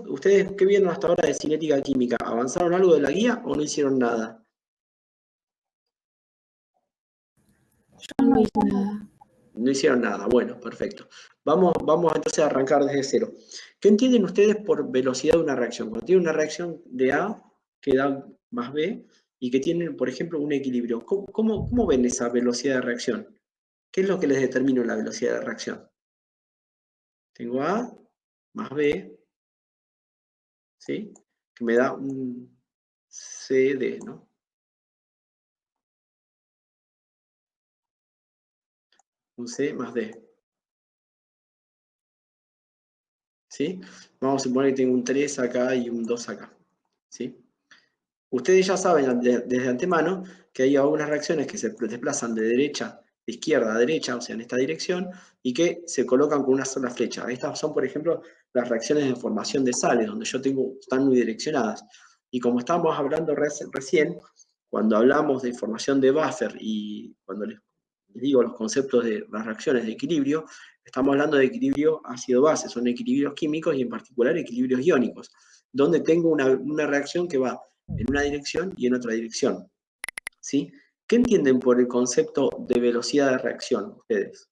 ¿Ustedes qué vieron hasta ahora de cinética química? ¿Avanzaron algo de la guía o no hicieron nada? Yo no hice nada. No hicieron nada, bueno, perfecto. Vamos entonces a arrancar desde cero. ¿Qué entienden ustedes por velocidad de una reacción? Cuando tiene una reacción de A que da más B y que tienen, por ejemplo, un equilibrio. ¿Cómo ven esa velocidad de reacción? ¿Qué es lo que les determina la velocidad de reacción? Tengo A más B, ¿sí? Que me da un CD, ¿no? Un C más D. ¿Sí? Vamos a suponer que tengo un 3 acá y un 2 acá. ¿Sí? Ustedes ya saben desde antemano que hay algunas reacciones que se desplazan de derecha, de izquierda a derecha, o sea, en esta dirección, y que se colocan con una sola flecha. Estas son, por ejemplo, las reacciones de formación de sales, donde están muy direccionadas. Y como estábamos hablando recién, cuando hablamos de formación de buffer y cuando les digo los conceptos de las reacciones de equilibrio, estamos hablando de equilibrio ácido-base, son equilibrios químicos y en particular equilibrios iónicos, donde tengo una reacción que va en una dirección y en otra dirección. ¿Sí? ¿Qué entienden por el concepto de velocidad de reacción ustedes?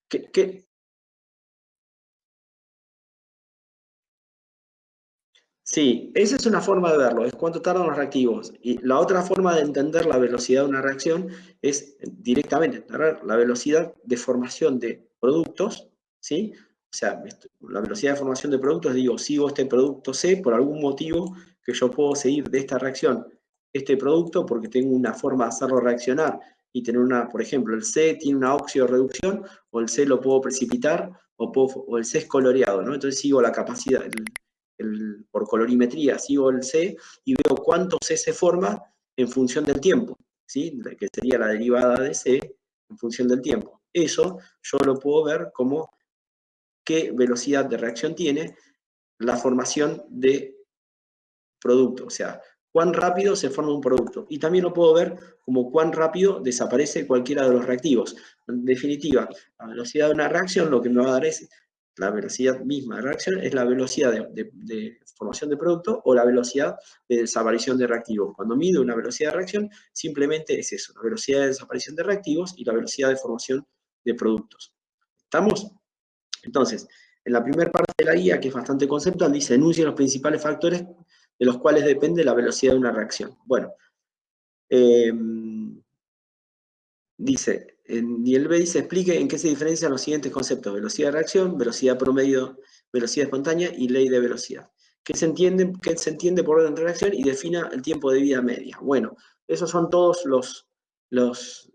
¿Qué? Sí, esa es una forma de verlo, es cuánto tardan los reactivos. Y la otra forma de entender la velocidad de una reacción es directamente entender la velocidad de formación de productos, ¿sí? O sea, la velocidad de formación de productos, digo, sigo este producto C por algún motivo que yo puedo seguir de esta reacción, este producto, porque tengo una forma de hacerlo reaccionar y tener por ejemplo, el C tiene una oxidorreducción, o el C lo puedo precipitar, o el C es coloreado, ¿no? Entonces sigo la capacidad, por colorimetría, sigo el C y veo cuánto C se forma en función del tiempo, ¿sí? Que sería la derivada de C en función del tiempo. Eso yo lo puedo ver como qué velocidad de reacción tiene la formación de producto, o sea, cuán rápido se forma un producto. Y también lo puedo ver como cuán rápido desaparece cualquiera de los reactivos. En definitiva, la velocidad de una reacción lo que me va a dar es la velocidad misma de reacción, es la velocidad de formación de producto o la velocidad de desaparición de reactivos. Cuando mido una velocidad de reacción, simplemente es eso, la velocidad de desaparición de reactivos y la velocidad de formación de productos. ¿Estamos? Entonces, en la primera parte de la guía, que es bastante conceptual, dice, enuncia los principales factores de los cuales depende la velocidad de una reacción. Bueno, dice, en nivel B dice, explique en qué se diferencian los siguientes conceptos: velocidad de reacción, velocidad promedio, velocidad espontánea y ley de velocidad. ¿Qué se entiende por orden de reacción? Y defina el tiempo de vida media. Bueno, esos son todos los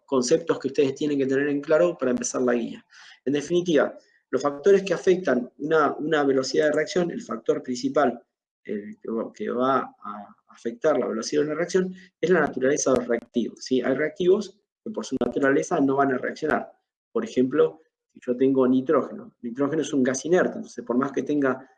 conceptos que ustedes tienen que tener en claro para empezar la guía. En definitiva, los factores que afectan una velocidad de reacción, el factor principal que va a afectar la velocidad de una reacción, es la naturaleza de los reactivos. ¿Sí? Hay reactivos que por su naturaleza no van a reaccionar. Por ejemplo, si yo tengo nitrógeno, nitrógeno es un gas inerte, entonces por más que tenga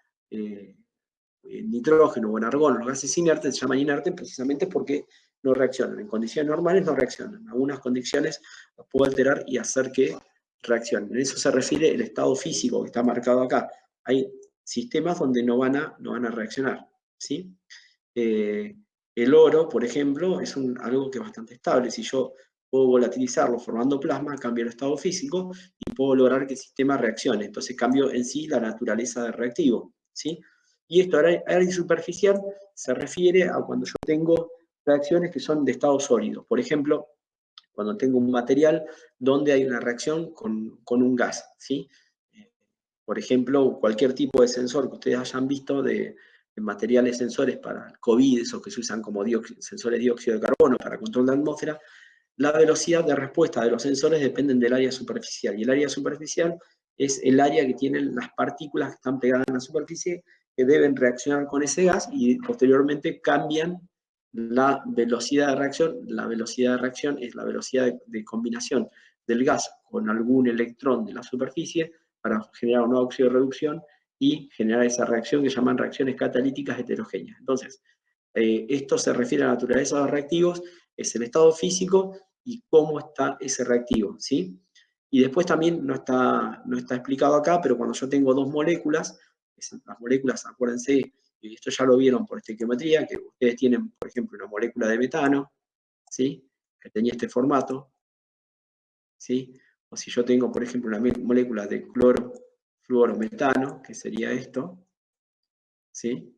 nitrógeno o en argón, los gases inertes se llaman inertes precisamente porque no reaccionan. En condiciones normales no reaccionan. En algunas condiciones los puedo alterar y hacer que reaccionen. En eso se refiere el estado físico que está marcado acá. Hay sistemas donde no van a reaccionar. ¿Sí? El oro, por ejemplo, es algo que es bastante estable. Si yo puedo volatilizarlo formando plasma, cambio el estado físico y puedo lograr que el sistema reaccione. Entonces cambio en sí la naturaleza del reactivo. ¿Sí? Y esto, área superficial, se refiere a cuando yo tengo reacciones que son de estado sólido. Por ejemplo, cuando tengo un material donde hay una reacción con un gas. ¿Sí? Por ejemplo, cualquier tipo de sensor que ustedes hayan visto de materiales sensores para el COVID, esos que se usan como sensores de dióxido de carbono para control de la atmósfera, la velocidad de respuesta de los sensores depende del área superficial. Y el área superficial es el área que tienen las partículas que están pegadas en la superficie, que deben reaccionar con ese gas y posteriormente cambian la velocidad de reacción. La velocidad de reacción es la velocidad de combinación del gas con algún electrón de la superficie para generar una oxidorreducción y generar esa reacción que llaman reacciones catalíticas heterogéneas. Entonces, esto se refiere a la naturaleza de los reactivos es el estado físico y cómo está ese reactivo, ¿sí? Y después también no está explicado acá, pero cuando yo tengo dos moléculas, las moléculas, acuérdense, y esto ya lo vieron por estequiometría, que ustedes tienen, por ejemplo, una molécula de metano, ¿sí? Que tenía este formato, ¿sí? O si yo tengo, por ejemplo, una molécula de clorofluorometano, que sería esto, ¿sí?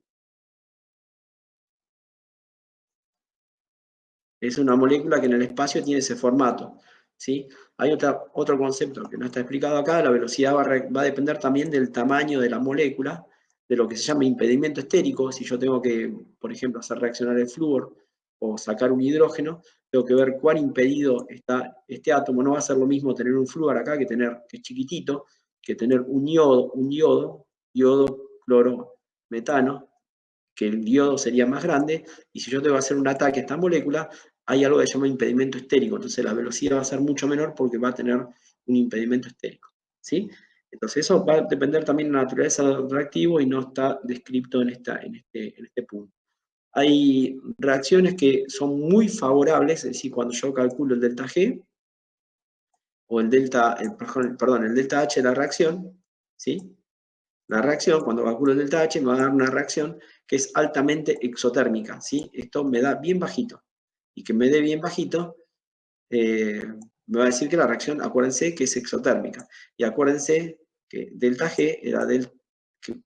Es una molécula que en el espacio tiene ese formato, ¿sí? Hay otro concepto que no está explicado acá, la velocidad va a depender también del tamaño de la molécula, de lo que se llama impedimento estérico. Si yo tengo que, por ejemplo, hacer reaccionar el flúor o sacar un hidrógeno, tengo que ver cuán impedido está este átomo. No va a ser lo mismo tener un flúor acá que es chiquitito, que tener un yodo clorometano, que el diodo sería más grande, y si yo tengo que hacer un ataque a esta molécula, hay algo que se llama impedimento estérico, entonces la velocidad va a ser mucho menor porque va a tener un impedimento estérico, ¿sí? Entonces eso va a depender también de la naturaleza del reactivo y no está descrito en este punto. Hay reacciones que son muy favorables, es decir, cuando yo calculo el delta G, o el delta H de la reacción, ¿sí? La reacción, cuando calculo el delta H, me va a dar una reacción que es altamente exotérmica, ¿sí? Esto me da bien bajito. Y que me dé bien bajito, me va a decir que la reacción, acuérdense, que es exotérmica. Y acuérdense que delta G era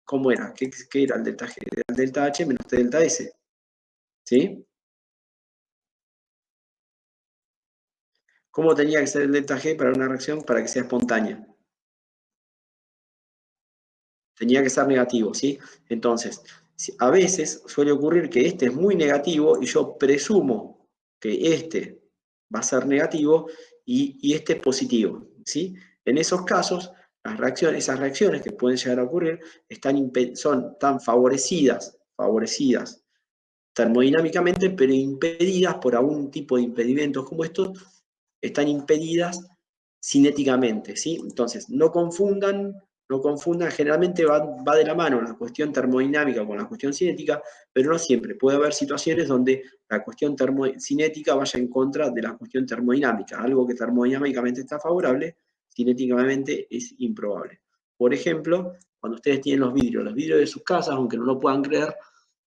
¿cómo era? ¿Qué era el delta G? Era el delta H menos T delta S, ¿sí? ¿Cómo tenía que ser el delta G para una reacción para que sea espontánea? Tenía que ser negativo, ¿sí? Entonces, a veces suele ocurrir que este es muy negativo y yo presumo que este va a ser negativo y este es positivo, ¿sí? En esos casos, esas reacciones que pueden llegar a ocurrir son tan favorecidas termodinámicamente, pero impedidas por algún tipo de impedimentos como estos, están impedidas cinéticamente, ¿sí? Entonces, no confundan, generalmente va de la mano la cuestión termodinámica con la cuestión cinética, pero no siempre. Puede haber situaciones donde la cuestión cinética vaya en contra de la cuestión termodinámica. Algo que termodinámicamente está favorable, cinéticamente es improbable. Por ejemplo, cuando ustedes tienen los vidrios de sus casas, aunque no lo puedan creer,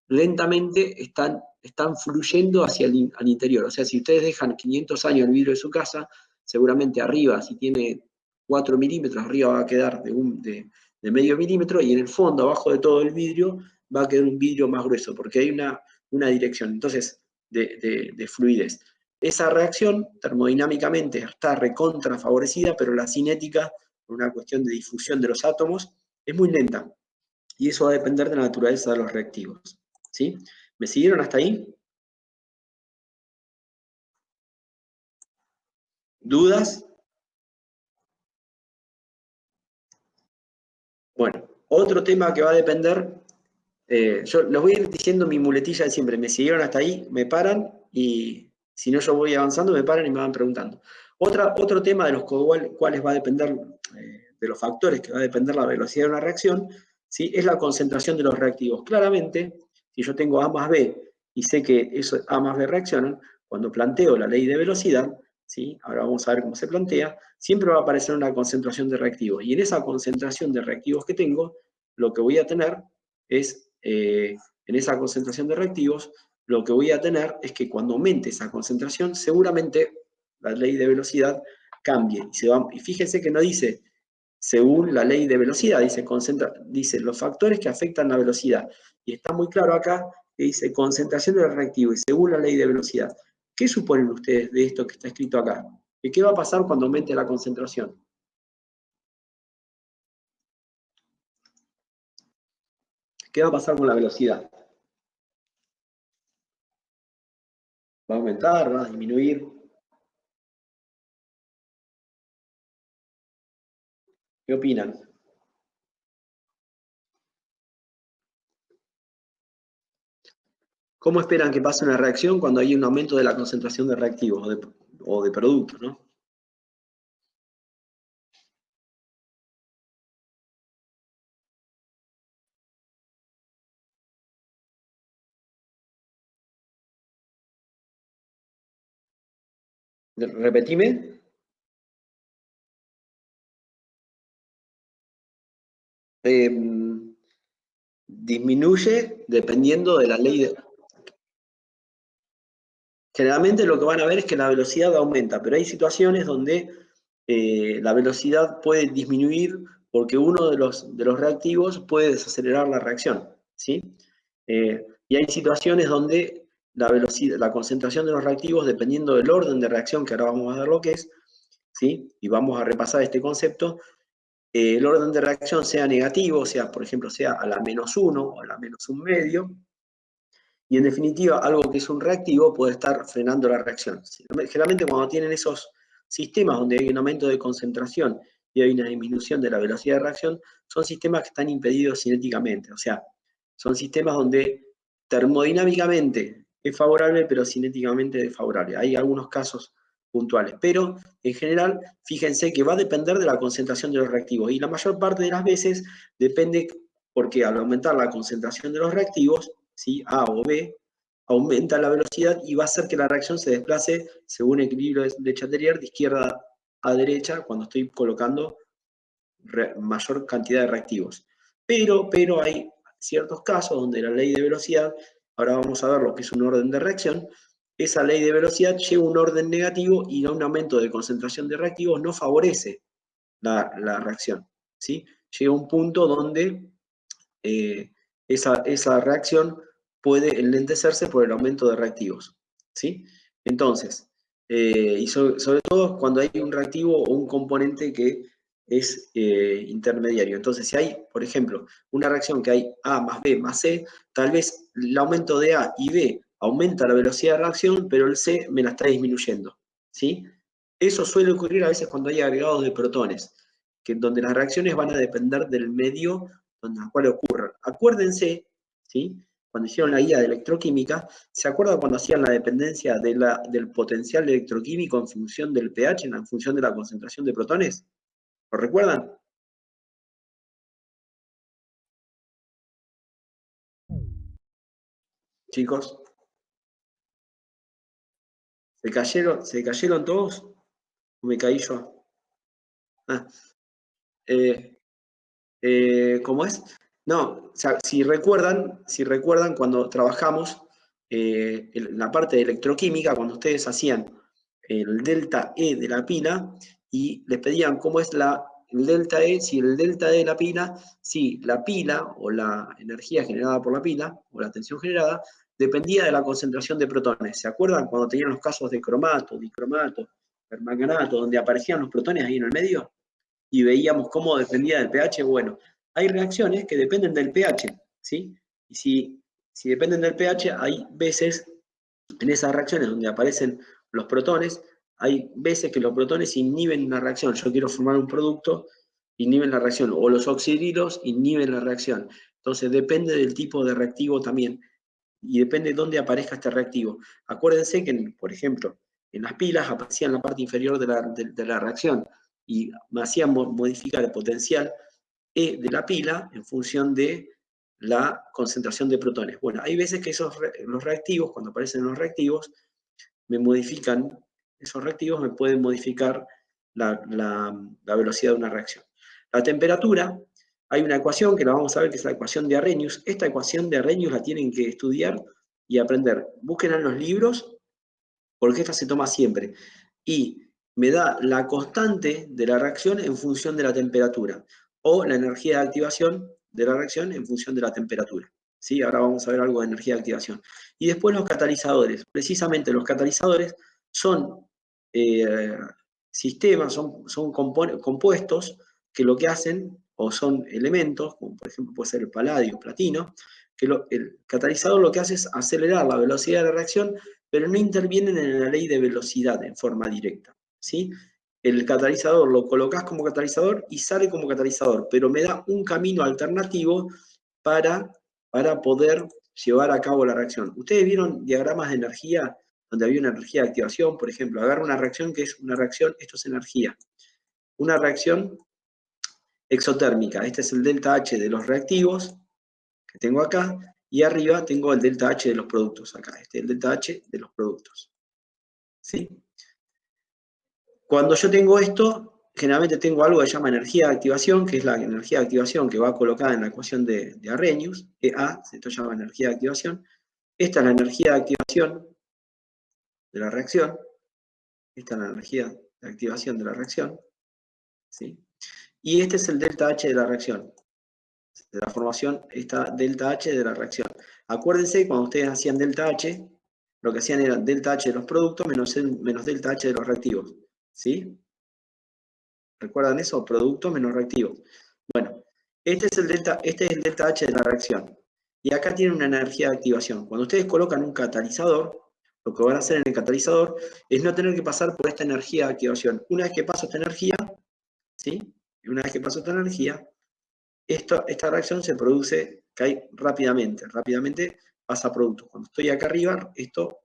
lentamente están fluyendo hacia al interior. O sea, si ustedes dejan 500 años el vidrio de su casa, seguramente arriba, si tiene 4 milímetros, arriba va a quedar de medio milímetro, y en el fondo, abajo de todo el vidrio, va a quedar un vidrio más grueso, porque hay una dirección, entonces, de fluidez. Esa reacción termodinámicamente está recontra favorecida, pero la cinética, por una cuestión de difusión de los átomos, es muy lenta. Y eso va a depender de la naturaleza de los reactivos. ¿Sí? ¿Me siguieron hasta ahí? ¿Dudas? Bueno, otro tema que va a depender, yo les voy a ir diciendo mi muletilla de siempre, me siguieron hasta ahí, me paran, y si no yo voy avanzando, me paran y me van preguntando. Otro tema de los cuales va a depender, de los factores que va a depender la velocidad de una reacción, ¿sí? Es la concentración de los reactivos. Claramente, si yo tengo A más B y sé que eso A más B reaccionan, cuando planteo la ley de velocidad, ¿sí? Ahora vamos a ver cómo se plantea, siempre va a aparecer una concentración de reactivos. Y en esa concentración de reactivos que tengo, lo que voy a tener es, en esa concentración de reactivos, lo que voy a tener es que cuando aumente esa concentración, seguramente la ley de velocidad cambie. Y fíjense que no dice según la ley de velocidad, dice los factores que afectan la velocidad. Y está muy claro acá que dice concentración del reactivo y según la ley de velocidad. ¿Qué suponen ustedes de esto que está escrito acá? ¿Qué va a pasar cuando aumente la concentración? ¿Qué va a pasar con la velocidad? ¿Va a aumentar? ¿Va a disminuir? ¿Qué opinan? ¿Cómo esperan que pase una reacción cuando hay un aumento de la concentración de reactivos o de productos, ¿no? Repetime. Disminuye dependiendo de la ley de... Generalmente lo que van a ver es que la velocidad aumenta, pero hay situaciones donde la velocidad puede disminuir porque uno de los reactivos puede desacelerar la reacción, ¿sí? Y hay situaciones donde la velocidad, la concentración de los reactivos, dependiendo del orden de reacción, que ahora vamos a ver lo que es, ¿sí? Y vamos a repasar este concepto, el orden de reacción sea negativo, o sea, por ejemplo, sea a la -1 o a la -1,5, y en definitiva, algo que es un reactivo puede estar frenando la reacción. Generalmente cuando tienen esos sistemas donde hay un aumento de concentración y hay una disminución de la velocidad de reacción, son sistemas que están impedidos cinéticamente, o sea, son sistemas donde termodinámicamente es favorable, pero cinéticamente desfavorable. Hay algunos casos puntuales, pero en general, fíjense que va a depender de la concentración de los reactivos, y la mayor parte de las veces depende porque al aumentar la concentración de los reactivos, ¿sí? A o B, aumenta la velocidad y va a hacer que la reacción se desplace según el equilibrio de Chatelier de izquierda a derecha cuando estoy colocando mayor cantidad de reactivos. Pero hay ciertos casos donde la ley de velocidad, ahora vamos a ver lo que es un orden de reacción, esa ley de velocidad lleva un orden negativo y un aumento de concentración de reactivos no favorece la reacción, ¿sí? Llega un punto donde esa reacción puede enlentecerse por el aumento de reactivos, ¿sí? Entonces, y sobre todo cuando hay un reactivo o un componente que es intermediario. Entonces, si hay, por ejemplo, una reacción que hay A más B más C, tal vez el aumento de A y B aumenta la velocidad de reacción, pero el C me la está disminuyendo, ¿sí? Eso suele ocurrir a veces cuando hay agregados de protones, donde las reacciones van a depender del medio donde la cual ocurran. Acuérdense, ¿sí? Cuando hicieron la guía de electroquímica, ¿se acuerdan cuando hacían la dependencia del potencial electroquímico en función del pH, en función de la concentración de protones? ¿Lo recuerdan? Chicos, ¿se cayeron todos? ¿O me caí yo? Ah, eh, ¿cómo es? No, o sea, si recuerdan cuando trabajamos en la parte de electroquímica, cuando ustedes hacían el delta E de la pila y les pedían cómo es el delta E, si el delta E de la pila, si la pila o la energía generada por la pila o la tensión generada dependía de la concentración de protones. ¿Se acuerdan cuando tenían los casos de cromato, dicromato, permanganato, donde aparecían los protones ahí en el medio? Y veíamos cómo dependía del pH. Bueno, hay reacciones que dependen del pH, ¿sí? Y si dependen del pH, hay veces en esas reacciones donde aparecen los protones, hay veces que los protones inhiben una reacción. Yo quiero formar un producto, inhiben la reacción, o los oxidrilos inhiben la reacción. Entonces depende del tipo de reactivo también, y depende de dónde aparezca este reactivo. Acuérdense que, por ejemplo, en las pilas aparecía en la parte inferior de la reacción, y me hacían modificar el potencial E de la pila en función de la concentración de protones. Bueno, hay veces que los reactivos, cuando aparecen los reactivos, me modifican, esos reactivos me pueden modificar la velocidad de una reacción. La temperatura, hay una ecuación que la vamos a ver, que es la ecuación de Arrhenius. Esta ecuación de Arrhenius la tienen que estudiar y aprender. Búsquenla en los libros, porque esta se toma siempre. Y me da la constante de la reacción en función de la temperatura, o la energía de activación de la reacción en función de la temperatura. ¿Sí? Ahora vamos a ver algo de energía de activación. Y después los catalizadores. Precisamente los catalizadores son sistemas, son compuestos que lo que hacen, o son elementos, como por ejemplo puede ser el paladio, platino, que el catalizador lo que hace es acelerar la velocidad de la reacción, pero no intervienen en la ley de velocidad en forma directa, ¿sí? El catalizador lo colocas como catalizador y sale como catalizador, pero me da un camino alternativo para, para poder llevar a cabo la reacción. ¿Ustedes vieron diagramas de energía donde había una energía de activación? Por ejemplo, agarro una reacción que es una reacción, esto es energía, una reacción exotérmica. Este es el delta H de los reactivos que tengo acá, y arriba tengo el delta H de los productos acá. Este es el delta H de los productos, ¿sí? Cuando yo tengo esto, generalmente tengo algo que se llama energía de activación, que es la energía de activación que va colocada en la ecuación de Arrhenius, EA, esto se llama energía de activación. Esta es la energía de activación de la reacción. Esta es la energía de activación de la reacción. ¿Sí? Y este es el delta H de la reacción. De la formación, esta delta H de la reacción. Acuérdense, cuando ustedes hacían delta H, lo que hacían era delta H de los productos menos delta H de los reactivos. ¿Sí? ¿Recuerdan eso? Productos menos reactivos. Bueno, este es el delta H de la reacción. Y acá tiene una energía de activación. Cuando ustedes colocan un catalizador, lo que van a hacer en el catalizador es no tener que pasar por esta energía de activación. Una vez que paso esta energía, ¿sí? Y una vez que paso esta energía, esta reacción se produce, cae rápidamente pasa a productos. Cuando estoy acá arriba, esto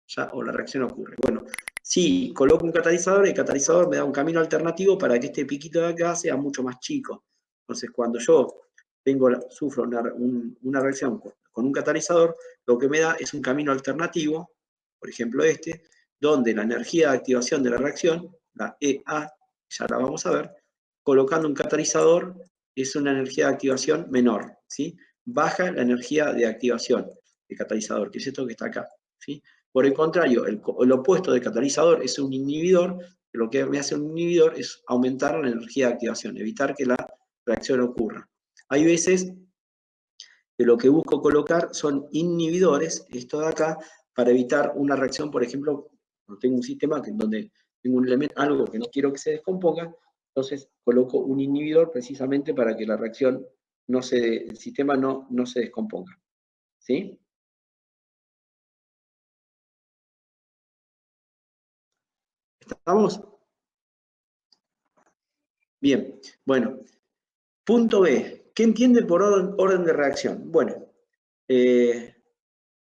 ya, o la reacción ocurre. Bueno, si coloco un catalizador, el catalizador me da un camino alternativo para que este piquito de acá sea mucho más chico. Entonces, cuando yo sufro una reacción con un catalizador, lo que me da es un camino alternativo, por ejemplo este, donde la energía de activación de la reacción, la EA, ya la vamos a ver, colocando un catalizador es una energía de activación menor, ¿sí? Baja la energía de activación del catalizador, que es esto que está acá, ¿sí? Por el contrario, el opuesto del catalizador es un inhibidor, que lo que me hace un inhibidor es aumentar la energía de activación, evitar que la reacción ocurra. Hay veces que lo que busco colocar son inhibidores, esto de acá, para evitar una reacción, por ejemplo, cuando tengo un sistema donde tengo un elemento, algo que no quiero que se descomponga, entonces coloco un inhibidor precisamente para que la reacción el sistema no se descomponga. ¿Sí? ¿Estamos? Bien, bueno. Punto B. ¿Qué entiende por orden de reacción? Bueno,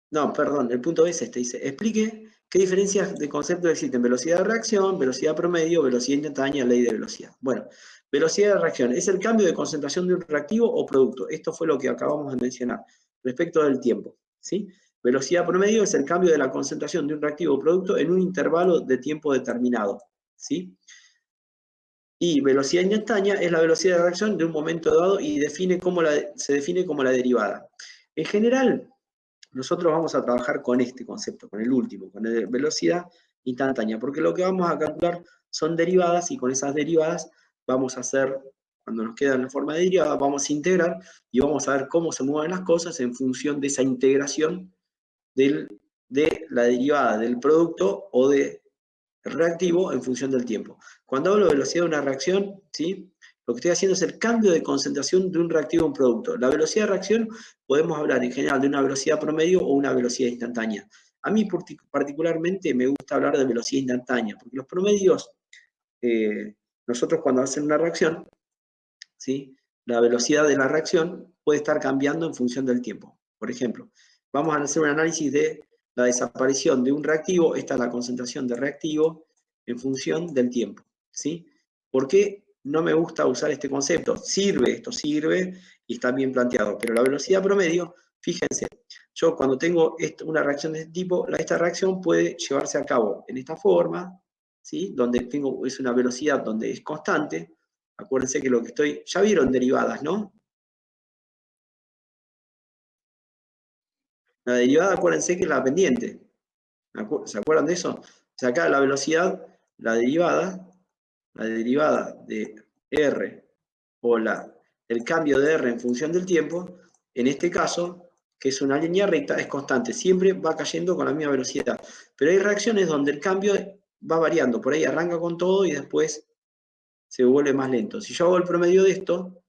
no, perdón, el punto B es este. Dice, explique qué diferencias de conceptos existen. Velocidad de reacción, velocidad promedio, velocidad instantánea, ley de velocidad. Bueno, velocidad de reacción es el cambio de concentración de un reactivo o producto. Esto fue lo que acabamos de mencionar respecto del tiempo. ¿Sí? Velocidad promedio es el cambio de la concentración de un reactivo o producto en un intervalo de tiempo determinado. ¿Sí? Y velocidad instantánea es la velocidad de reacción de un momento dado y se define como la derivada. En general, nosotros vamos a trabajar con este concepto, con el último, con la velocidad instantánea, porque lo que vamos a calcular son derivadas y con esas derivadas vamos a hacer, cuando nos queda en la forma de derivada, vamos a integrar y vamos a ver cómo se mueven las cosas en función de esa integración de la derivada del producto o de reactivo en función del tiempo. Cuando hablo de velocidad de una reacción, ¿sí? Lo que estoy haciendo es el cambio de concentración de un reactivo a un producto. La velocidad de reacción podemos hablar en general de una velocidad promedio o una velocidad instantánea. A mí particularmente me gusta hablar de velocidad instantánea, porque los promedios, nosotros cuando hacen una reacción, ¿sí? La velocidad de la reacción puede estar cambiando en función del tiempo. Por ejemplo, vamos a hacer un análisis de la desaparición de un reactivo, esta es la concentración de reactivo en función del tiempo. ¿Sí? ¿Por qué no me gusta usar este concepto? Esto sirve y está bien planteado, pero la velocidad promedio, fíjense, yo cuando tengo una reacción de este tipo, esta reacción puede llevarse a cabo en esta forma, ¿sí? Donde es una velocidad donde es constante. Acuérdense que ya vieron derivadas, ¿no? La derivada, acuérdense que es la pendiente. ¿Se acuerdan de eso? O sea, acá la velocidad, la derivada de R o el cambio de R en función del tiempo, en este caso, que es una línea recta, es constante, siempre va cayendo con la misma velocidad. Pero hay reacciones donde el cambio va variando, por ahí arranca con todo y después se vuelve más lento. Si yo hago el promedio de esto,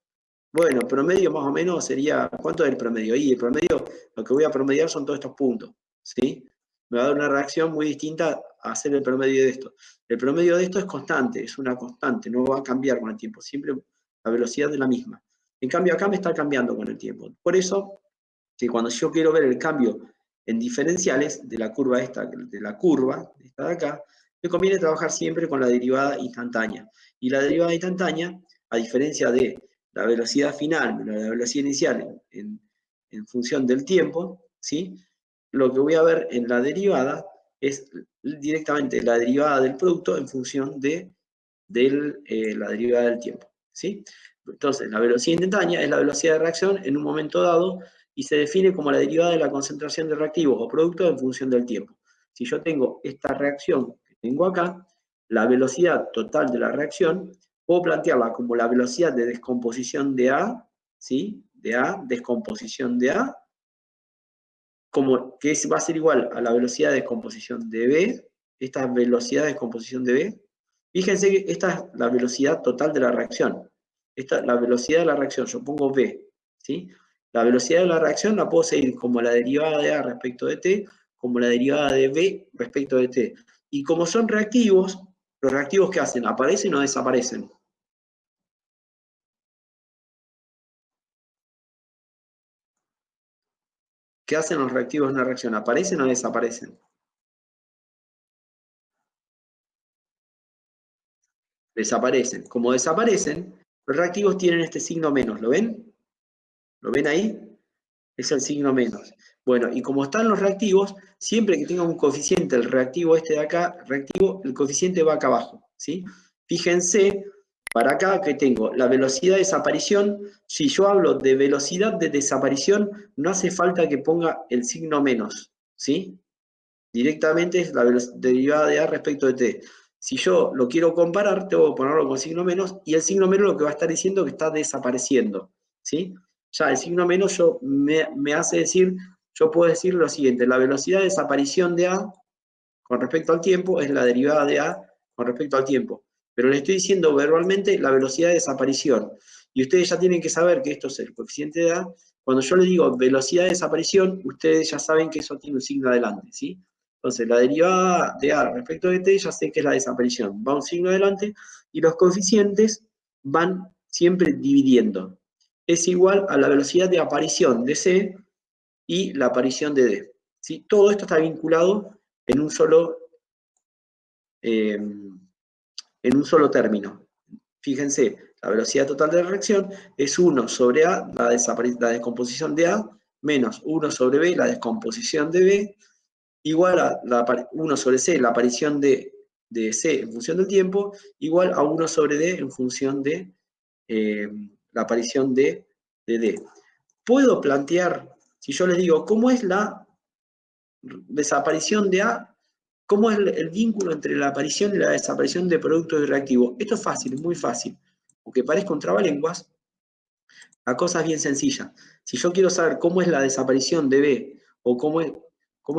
bueno, promedio más o menos sería, ¿cuánto es el promedio? Y el promedio, lo que voy a promediar son todos estos puntos, ¿sí? Me va a dar una reacción muy distinta a hacer el promedio de esto. El promedio de esto es constante, es una constante, no va a cambiar con el tiempo, siempre la velocidad es la misma. En cambio acá me está cambiando con el tiempo. Por eso, que cuando yo quiero ver el cambio en diferenciales de la curva esta de acá, me conviene trabajar siempre con la derivada instantánea. Y la derivada instantánea, a diferencia de la velocidad final, la velocidad inicial en función del tiempo, ¿sí? Lo que voy a ver en la derivada es directamente la derivada del producto en función de la derivada del tiempo, ¿sí? Entonces, la velocidad instantánea es la velocidad de reacción en un momento dado y se define como la derivada de la concentración de reactivos o productos en función del tiempo. Si yo tengo esta reacción que tengo acá, la velocidad total de la reacción, puedo plantearla como la velocidad de descomposición de A, ¿sí? De A, descomposición de A, como que va a ser igual a la velocidad de descomposición de B, esta velocidad de descomposición de B. Fíjense que esta es la velocidad total de la reacción. Esta, la velocidad de la reacción, yo pongo B, ¿sí? La velocidad de la reacción la puedo seguir como la derivada de A respecto de T, como la derivada de B respecto de T. Y como son reactivos, los reactivos ¿qué hacen? ¿Aparecen o desaparecen? ¿Qué hacen los reactivos en una reacción? ¿Aparecen o desaparecen? Desaparecen. Como desaparecen, los reactivos tienen este signo menos. ¿Lo ven? ¿Lo ven ahí? Es el signo menos. Bueno, y como están los reactivos, siempre que tenga un coeficiente, el reactivo este de acá, reactivo, el coeficiente va acá abajo, ¿sí? Fíjense, para acá que tengo la velocidad de desaparición, si yo hablo de velocidad de desaparición, no hace falta que ponga el signo menos, ¿sí? Directamente es la derivada de A respecto de T. Si yo lo quiero comparar, tengo que ponerlo con signo menos, y el signo menos lo que va a estar diciendo es que está desapareciendo, ¿sí? Ya el signo menos me hace decir, yo puedo decir lo siguiente, la velocidad de desaparición de A con respecto al tiempo es la derivada de A con respecto al tiempo. Pero le estoy diciendo verbalmente la velocidad de desaparición. Y ustedes ya tienen que saber que esto es el coeficiente de A. Cuando yo le digo velocidad de desaparición, ustedes ya saben que eso tiene un signo adelante, ¿sí? Entonces, la derivada de A respecto de T ya sé que es la desaparición. Va un signo adelante y los coeficientes van siempre dividiendo. Es igual a la velocidad de aparición de C y la aparición de D, ¿sí? Todo esto está vinculado en un solo término. Fíjense, la velocidad total de la reacción es 1 sobre A, la descomposición de A, menos 1 sobre B, la descomposición de B, igual a 1 sobre C, la aparición de C en función del tiempo, igual a 1 sobre D en función de la aparición de D. Puedo plantear, si yo les digo, ¿cómo es la desaparición de A? ¿Cómo es el vínculo entre la aparición y la desaparición de productos reactivos? Esto es fácil, es muy fácil. Aunque parezca un trabalenguas, la cosa es bien sencilla. Si yo quiero saber cómo es la desaparición de B, o cómo es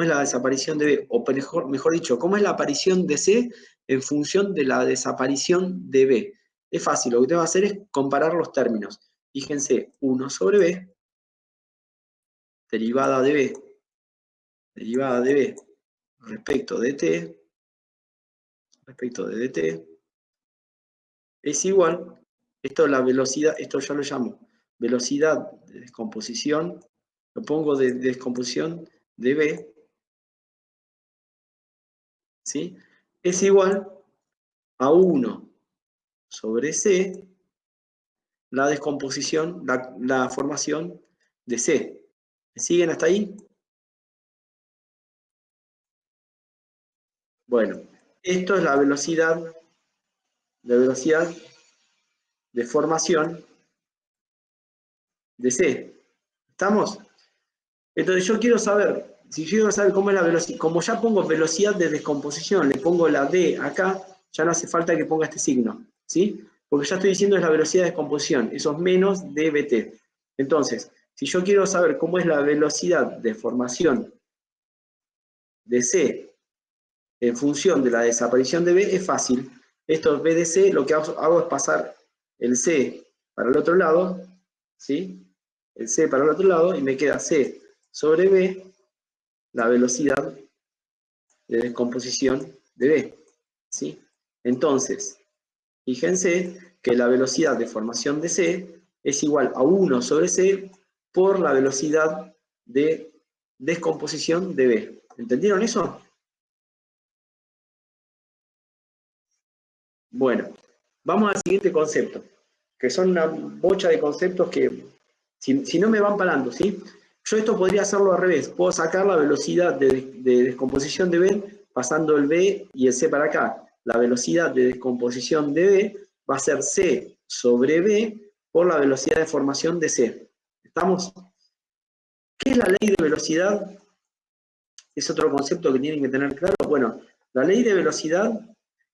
la desaparición de B, o mejor dicho, cómo es la aparición de C en función de la desaparición de B. Es fácil, lo que tengo que hacer es comparar los términos. Fíjense, 1 sobre B, derivada de B, respecto de T, respecto de dt, es igual, esto es la velocidad, esto yo lo llamo velocidad de descomposición, lo pongo de descomposición de B, ¿sí? Es igual a 1 sobre C, la descomposición, la formación de C. ¿Me siguen hasta ahí? Bueno, esto es la velocidad de formación de C. ¿Estamos? Entonces yo quiero saber, si yo quiero saber cómo es la velocidad, como ya pongo velocidad de descomposición, le pongo la D acá, ya no hace falta que ponga este signo, ¿sí? Porque ya estoy diciendo es la velocidad de descomposición, eso es menos dBt. Entonces, si yo quiero saber cómo es la velocidad de formación de C en función de la desaparición de B, es fácil. Esto es B de C, lo que hago es pasar el C para el otro lado, ¿sí? El C para el otro lado y me queda C sobre B, la velocidad de descomposición de B, ¿sí? Entonces, fíjense que la velocidad de formación de C es igual a 1 sobre C por la velocidad de descomposición de B. ¿Entendieron eso? Bueno, vamos al siguiente concepto, que son una bocha de conceptos que, si no me van parando, ¿sí? Yo esto podría hacerlo al revés, puedo sacar la velocidad de descomposición de B pasando el B y el C para acá, la velocidad de descomposición de B va a ser C sobre B por la velocidad de formación de C. ¿Estamos? ¿Qué es la ley de velocidad? Es otro concepto que tienen que tener claro. Bueno, la ley de velocidad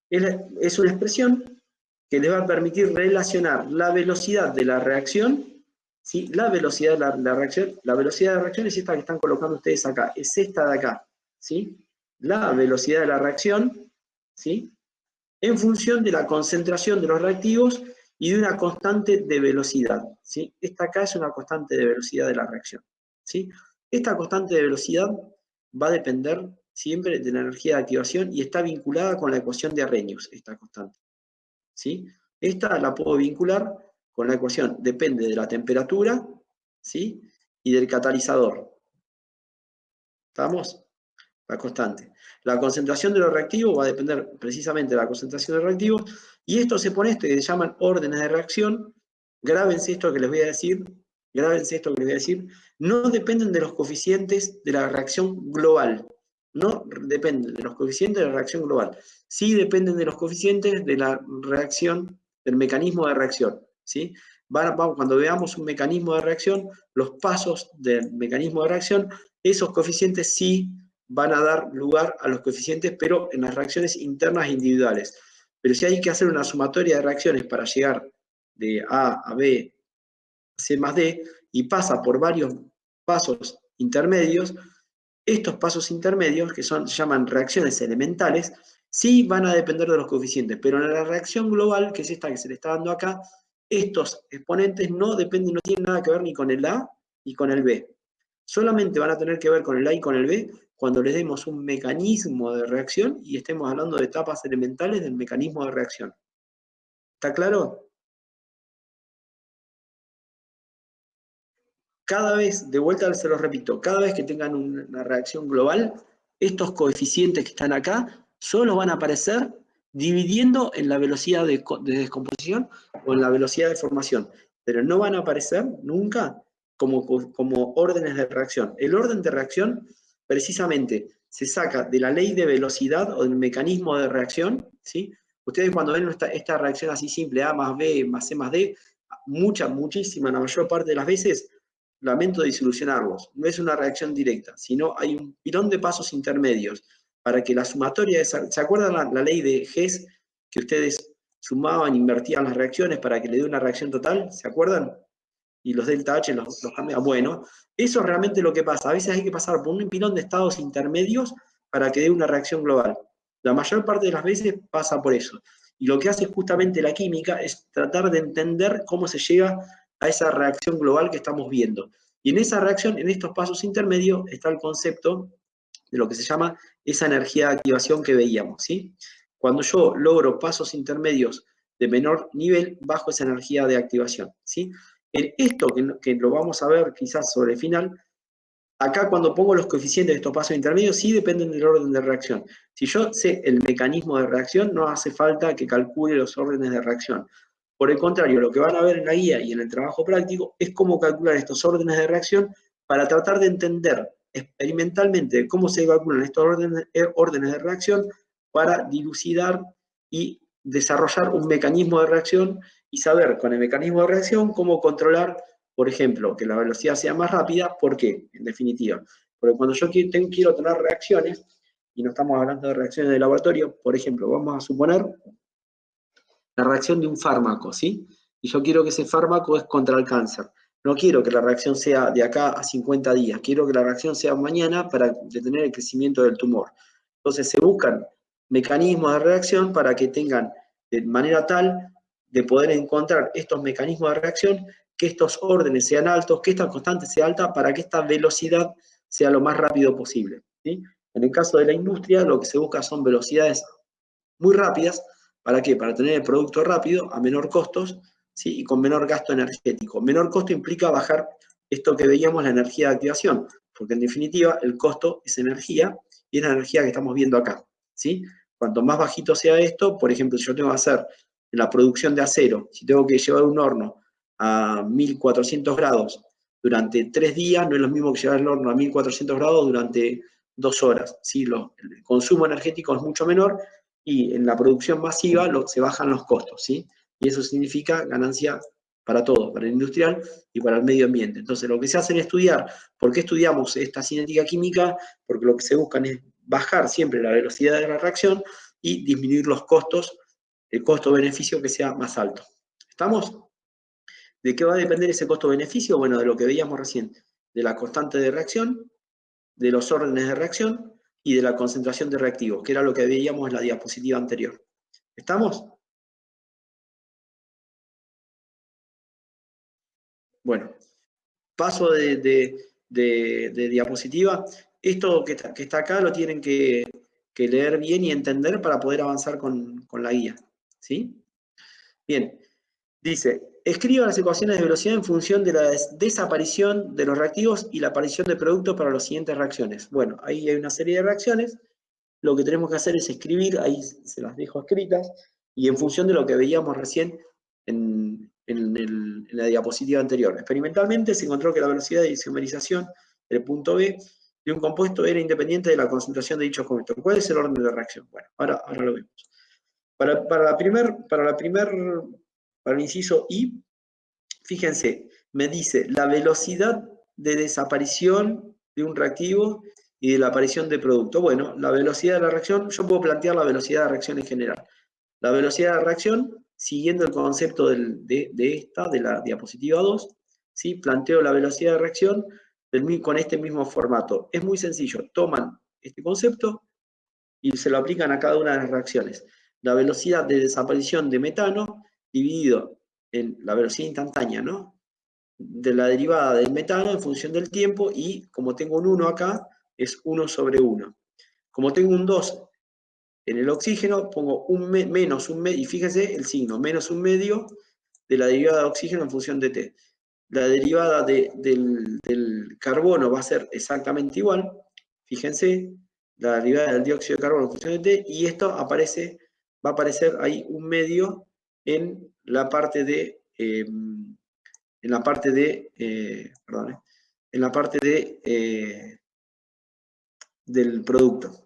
es una expresión que les va a permitir relacionar la velocidad de la reacción, ¿sí? La velocidad de la reacción. La velocidad de la reacción es esta que están colocando ustedes acá, es esta de acá, ¿sí? La velocidad de la reacción, ¿sí? En función de la concentración de los reactivos y de una constante de velocidad, ¿sí? Esta acá es una constante de velocidad de la reacción, ¿sí? Esta constante de velocidad va a depender siempre de la energía de activación y está vinculada con la ecuación de Arrhenius, esta constante, ¿sí? Esta la puedo vincular con la ecuación, depende de la temperatura, ¿sí? Y del catalizador. ¿Estamos? La constante. La concentración de los reactivos va a depender precisamente de la concentración de los reactivos, y esto se pone que se llaman órdenes de reacción. Grábense esto que les voy a decir, no dependen de los coeficientes de la reacción global, no dependen de los coeficientes de la reacción global, sí dependen de los coeficientes de la reacción, del mecanismo de reacción, ¿sí? Cuando veamos un mecanismo de reacción, los pasos del mecanismo de reacción, esos coeficientes sí van a dar lugar a los coeficientes, pero en las reacciones internas e individuales. Pero si hay que hacer una sumatoria de reacciones para llegar de A a B, C más D, y pasa por varios pasos intermedios, estos pasos intermedios, que se llaman reacciones elementales, sí van a depender de los coeficientes, pero en la reacción global, que es esta que se le está dando acá, estos exponentes no dependen, no tienen nada que ver ni con el A ni con el B. Solamente van a tener que ver con el A y con el B cuando les demos un mecanismo de reacción y estemos hablando de etapas elementales del mecanismo de reacción. ¿Está claro? Cada vez, de vuelta se los repito, cada vez que tengan una reacción global, estos coeficientes que están acá solo van a aparecer dividiendo en la velocidad de descomposición o en la velocidad de formación, pero no van a aparecer nunca como órdenes de reacción. El orden de reacción precisamente se saca de la ley de velocidad o del mecanismo de reacción, ¿sí? Ustedes cuando ven esta reacción así simple, A más B más C más D, muchísima, la mayor parte de las veces, lamento disolucionarlos, no es una reacción directa, sino hay un pilón de pasos intermedios para que la sumatoria de esa, ¿se acuerdan la ley de Hess que ustedes sumaban, invertían las reacciones para que le dé una reacción total? ¿Se acuerdan? Y los delta H los cambian. Bueno, eso es realmente lo que pasa. A veces hay que pasar por un pilón de estados intermedios para que dé una reacción global. La mayor parte de las veces pasa por eso. Y lo que hace justamente la química es tratar de entender cómo se llega a esa reacción global que estamos viendo. Y en esa reacción, en estos pasos intermedios, está el concepto de lo que se llama esa energía de activación que veíamos, ¿sí? Cuando yo logro pasos intermedios de menor nivel, bajo esa energía de activación, ¿sí? En esto, que lo vamos a ver quizás sobre el final, acá cuando pongo los coeficientes de estos pasos intermedios, sí dependen del orden de reacción. Si yo sé el mecanismo de reacción, no hace falta que calcule los órdenes de reacción. Por el contrario, lo que van a ver en la guía y en el trabajo práctico es cómo calcular estos órdenes de reacción para tratar de entender experimentalmente cómo se calculan estos órdenes de reacción para dilucidar y desarrollar un mecanismo de reacción y saber con el mecanismo de reacción cómo controlar, por ejemplo, que la velocidad sea más rápida. ¿Por qué? En definitiva, porque cuando yo quiero tener reacciones, y no estamos hablando de reacciones de laboratorio, por ejemplo, vamos a suponer la reacción de un fármaco, ¿sí? Y yo quiero que ese fármaco es contra el cáncer. No quiero que la reacción sea de acá a 50 días, quiero que la reacción sea mañana para detener el crecimiento del tumor. Entonces se buscan mecanismos de reacción para que tengan de manera tal de poder encontrar estos mecanismos de reacción, que estos órdenes sean altos, que esta constante sea alta, para que esta velocidad sea lo más rápido posible, ¿sí? En el caso de la industria, lo que se busca son velocidades muy rápidas. ¿Para qué? Para tener el producto rápido, a menor costos, ¿sí? Y con menor gasto energético. Menor costo implica bajar esto que veíamos, la energía de activación, porque en definitiva el costo es energía, y es la energía que estamos viendo acá, ¿sí? Cuanto más bajito sea esto, por ejemplo, si yo tengo que hacer la producción de acero, si tengo que llevar un horno a 1400 grados durante 3 días, no es lo mismo que llevar el horno a 1400 grados durante 2 horas, ¿sí? El consumo energético es mucho menor y en la producción masiva se bajan los costos, ¿sí? Y eso significa ganancia para todo, para el industrial y para el medio ambiente. Entonces, lo que se hace es estudiar, ¿por qué estudiamos esta cinética química? Porque lo que se busca es bajar siempre la velocidad de la reacción y disminuir los costos, el costo-beneficio que sea más alto. ¿Estamos? ¿De qué va a depender ese costo-beneficio? Bueno, de lo que veíamos recién, de la constante de reacción, de los órdenes de reacción y de la concentración de reactivos, que era lo que veíamos en la diapositiva anterior. ¿Estamos? Bueno, paso de diapositiva. Esto que está acá lo tienen que leer bien y entender para poder avanzar con la guía. ¿Sí? Bien, dice, escriba las ecuaciones de velocidad en función de la desaparición de los reactivos y la aparición de productos para las siguientes reacciones. Bueno, ahí hay una serie de reacciones. Lo que tenemos que hacer es escribir, ahí se las dejo escritas, y en función de lo que veíamos recién en la diapositiva anterior. Experimentalmente se encontró que la velocidad de isomerización del punto B de un compuesto era independiente de la concentración de dichos compuestos. ¿Cuál es el orden de reacción? Bueno, ahora lo vemos. Para el inciso I, fíjense, me dice la velocidad de desaparición de un reactivo y de la aparición de producto. Bueno, la velocidad de la reacción, yo puedo plantear la velocidad de reacción en general. La velocidad de reacción, siguiendo el concepto de la diapositiva 2, ¿sí? Planteo la velocidad de reacción con este mismo formato. Es muy sencillo, toman este concepto y se lo aplican a cada una de las reacciones. La velocidad de desaparición de metano dividido en la velocidad instantánea, ¿no? De la derivada del metano en función del tiempo y como tengo un 1 acá, es 1 sobre 1. Como tengo un 2 en el oxígeno, pongo menos un medio, y fíjense el signo, menos un medio de la derivada de oxígeno en función de T. La derivada del carbono va a ser exactamente igual, fíjense, la derivada del dióxido de carbono en función de T, y esto va a aparecer ahí un medio en la parte de, del producto.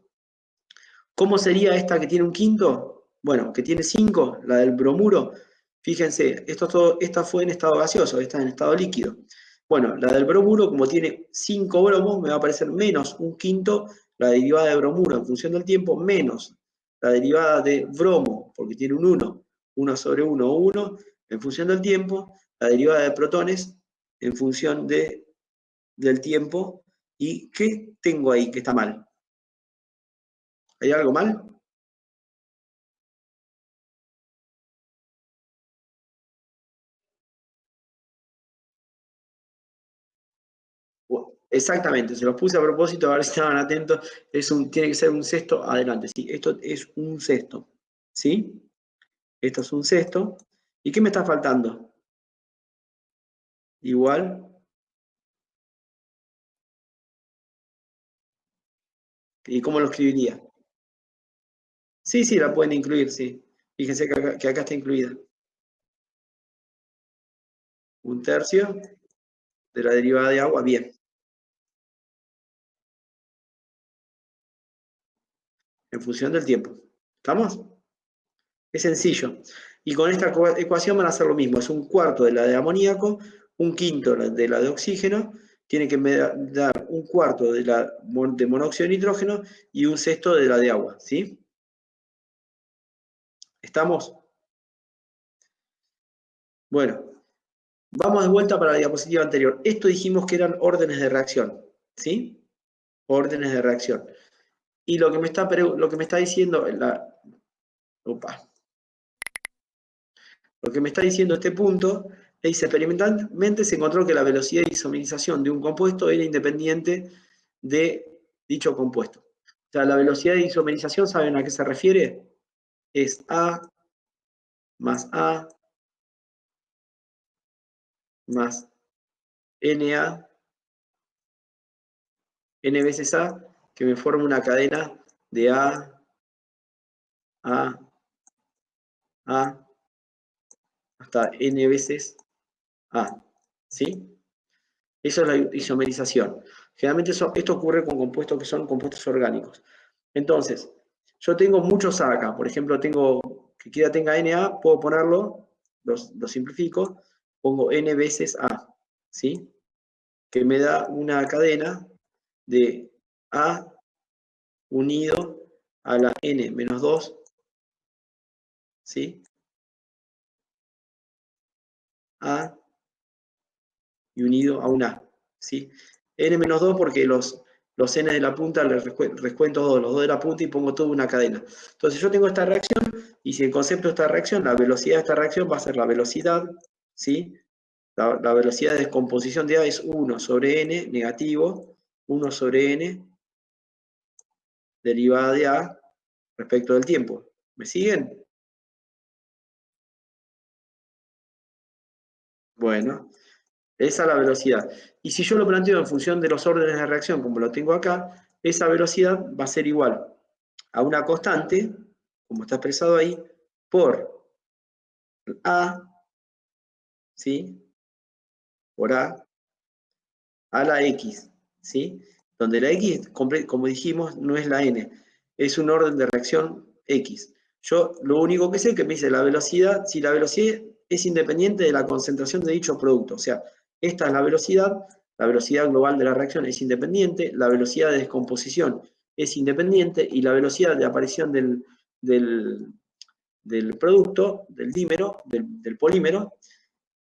¿Cómo sería esta que tiene un quinto? Bueno, que tiene 5, la del bromuro. Fíjense, esta fue en estado gaseoso, esta en estado líquido. Bueno, la del bromuro, como tiene 5 bromos, me va a aparecer menos un quinto la derivada de bromuro en función del tiempo, menos la derivada de bromo, porque tiene un 1, 1 sobre 1 o 1, en función del tiempo, la derivada de protones en función del tiempo. ¿Y qué tengo ahí que está mal? ¿Hay algo mal? Exactamente, se los puse a propósito, a ver si estaban atentos. Tiene que ser un cesto adelante, ¿sí? Esto es un cesto, ¿sí? Esto es un cesto. ¿Y qué me está faltando? Igual. ¿Y cómo lo escribiría? Sí, sí, la pueden incluir, sí. Fíjense que acá está incluida. 1/3 de la derivada de agua, bien. En función del tiempo. ¿Estamos? Es sencillo. Y con esta ecuación van a hacer lo mismo. Es un cuarto de la de amoníaco, un quinto de la de oxígeno, tiene que dar un cuarto de la de monóxido de nitrógeno y un sexto de la de agua. ¿Sí? ¿Estamos? Bueno, vamos de vuelta para la diapositiva anterior. Esto dijimos que eran órdenes de reacción. ¿Sí? Órdenes de reacción. Y lo que me está diciendo lo que me está diciendo este punto es, experimentalmente se encontró que la velocidad de isomerización de un compuesto era independiente de dicho compuesto. O sea, la velocidad de isomerización, ¿saben a qué se refiere? Es A más A más Na, N veces A, que me forma una cadena de A, hasta N veces A. ¿Sí? Eso es la isomerización. Generalmente esto ocurre con compuestos que son compuestos orgánicos. Entonces, yo tengo muchos A acá. Por ejemplo, tengo que quiera tenga Na, puedo ponerlo, lo simplifico, pongo N veces A, ¿sí? Que me da una cadena de A unido a la N menos 2, ¿sí? A y unido a un A, ¿sí? N menos 2 porque los N de la punta les descuento los 2 de la punta y pongo toda una cadena. Entonces yo tengo esta reacción y si el concepto de esta reacción, la velocidad de esta reacción va a ser la velocidad, ¿sí? La velocidad de descomposición de A es 1 sobre N negativo, 1 sobre N derivada de A respecto del tiempo. ¿Me siguen? Bueno, esa es la velocidad. Y si yo lo planteo en función de los órdenes de reacción, como lo tengo acá, esa velocidad va a ser igual a una constante, como está expresado ahí, por A, ¿sí? Por a la X, ¿sí? Donde la X, como dijimos, no es la N, es un orden de reacción X. Yo lo único que sé es que me dice la velocidad, si la velocidad es independiente de la concentración de dicho producto, o sea, esta es la velocidad global de la reacción es independiente, la velocidad de descomposición es independiente y la velocidad de aparición del producto, del dímero, del polímero,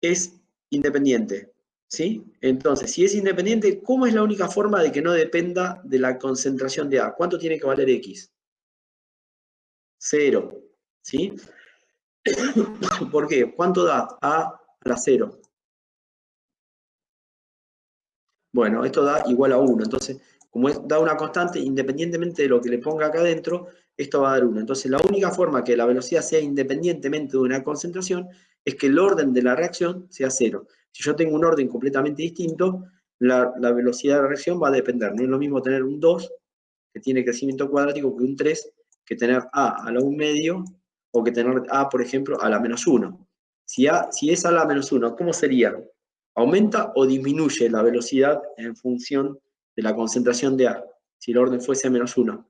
es independiente, ¿sí? Entonces, si es independiente, ¿cómo es la única forma de que no dependa de la concentración de A? ¿Cuánto tiene que valer X? 0, ¿sí? ¿Por qué? ¿Cuánto da A a la 0? Bueno, esto da igual a 1. Entonces, como da una constante, independientemente de lo que le ponga acá adentro, esto va a dar 1. Entonces, la única forma que la velocidad sea independientemente de una concentración es que el orden de la reacción sea 0. Si yo tengo un orden completamente distinto, la velocidad de la reacción va a depender. No es lo mismo tener un 2, que tiene crecimiento cuadrático, que un 3, que tener A a la 1 medio, o que tener A, por ejemplo, a la menos 1. Si es a la menos 1, ¿cómo sería? ¿Aumenta o disminuye la velocidad en función de la concentración de A? Si el orden fuese menos 1.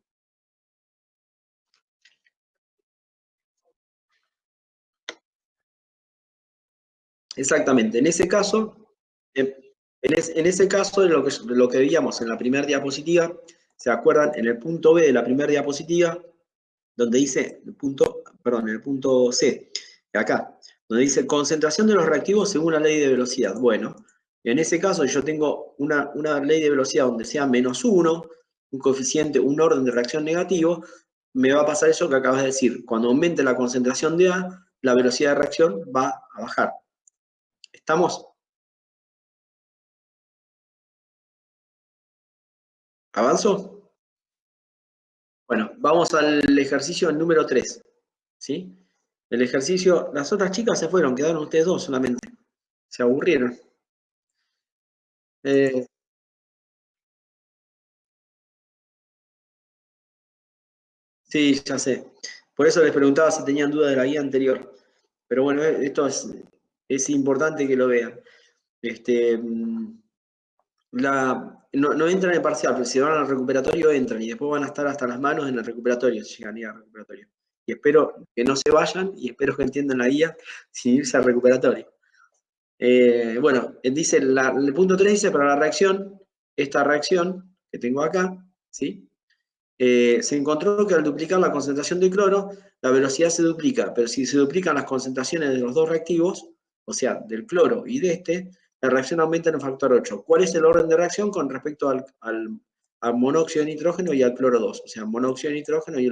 Exactamente. En ese caso, en ese caso, lo que veíamos en la primera diapositiva, ¿se acuerdan? En el punto B de la primera diapositiva, donde dice, en el punto C, acá, donde dice concentración de los reactivos según la ley de velocidad. Bueno, en ese caso yo tengo una ley de velocidad donde sea menos 1, un coeficiente, un orden de reacción negativo, me va a pasar eso que acabas de decir. Cuando aumente la concentración de A, la velocidad de reacción va a bajar. ¿Estamos? ¿Avanzo? Bueno, vamos al ejercicio número 3. ¿Sí? El ejercicio, las otras chicas se fueron, quedaron ustedes dos solamente. Se aburrieron. Eh, sí, ya sé. Por eso les preguntaba si tenían duda de la guía anterior. Pero bueno, esto es importante que lo vean. Este, no entran en el parcial, pero si van al recuperatorio entran y después van a estar hasta las manos en el recuperatorio, si llegan a ir al recuperatorio. Y espero que no se vayan y espero que entiendan la guía sin irse al recuperatorio. Bueno, dice el punto 3 dice para la reacción, esta reacción que tengo acá, ¿sí? Se encontró que al duplicar la concentración de cloro, la velocidad se duplica, pero si se duplican las concentraciones de los dos reactivos, o sea, del cloro y de este, la reacción aumenta en un factor 8. ¿Cuál es el orden de reacción con respecto al monóxido de nitrógeno y al cloro 2? O sea, monóxido de nitrógeno y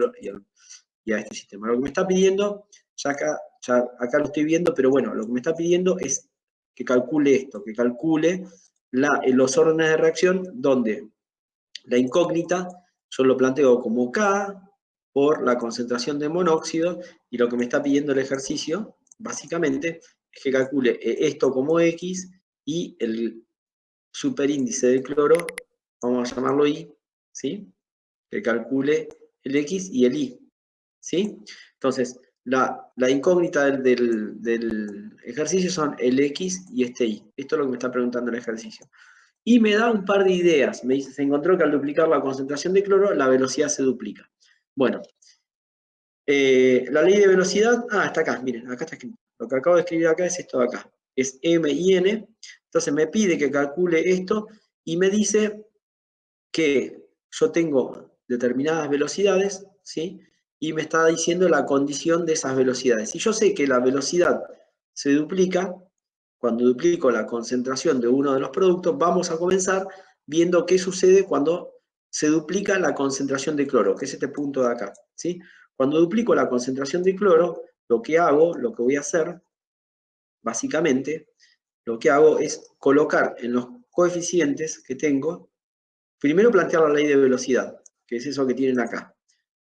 a este sistema. Lo que me está pidiendo, ya acá lo estoy viendo, pero bueno, lo que me está pidiendo es que calcule esto, que calcule los órdenes de reacción donde la incógnita yo lo planteo como K por la concentración de monóxido y lo que me está pidiendo el ejercicio, básicamente, es que calcule esto como X y el superíndice del cloro, vamos a llamarlo I, ¿sí? Que calcule el X y el Y, ¿sí? Entonces, la incógnita del ejercicio son el X y este Y. Esto es lo que me está preguntando el ejercicio. y me da un par de ideas. Me dice, se encontró que al duplicar la concentración de cloro, la velocidad se duplica. Bueno, la ley de velocidad, está acá, miren, acá está escrito. Lo que acabo de escribir acá es esto de acá, es m y n. Entonces me pide que calcule esto y me dice que yo tengo determinadas velocidades, ¿sí? Y me está diciendo la condición de esas velocidades. Si yo sé que la velocidad se duplica, cuando duplico la concentración de uno de los productos, vamos a comenzar viendo qué sucede cuando se duplica la concentración de cloro, que es este punto de acá, ¿sí? Cuando duplico la concentración de cloro, lo que voy a hacer, básicamente, lo que hago es colocar en los coeficientes que tengo, primero plantear la ley de velocidad, que es eso que tienen acá.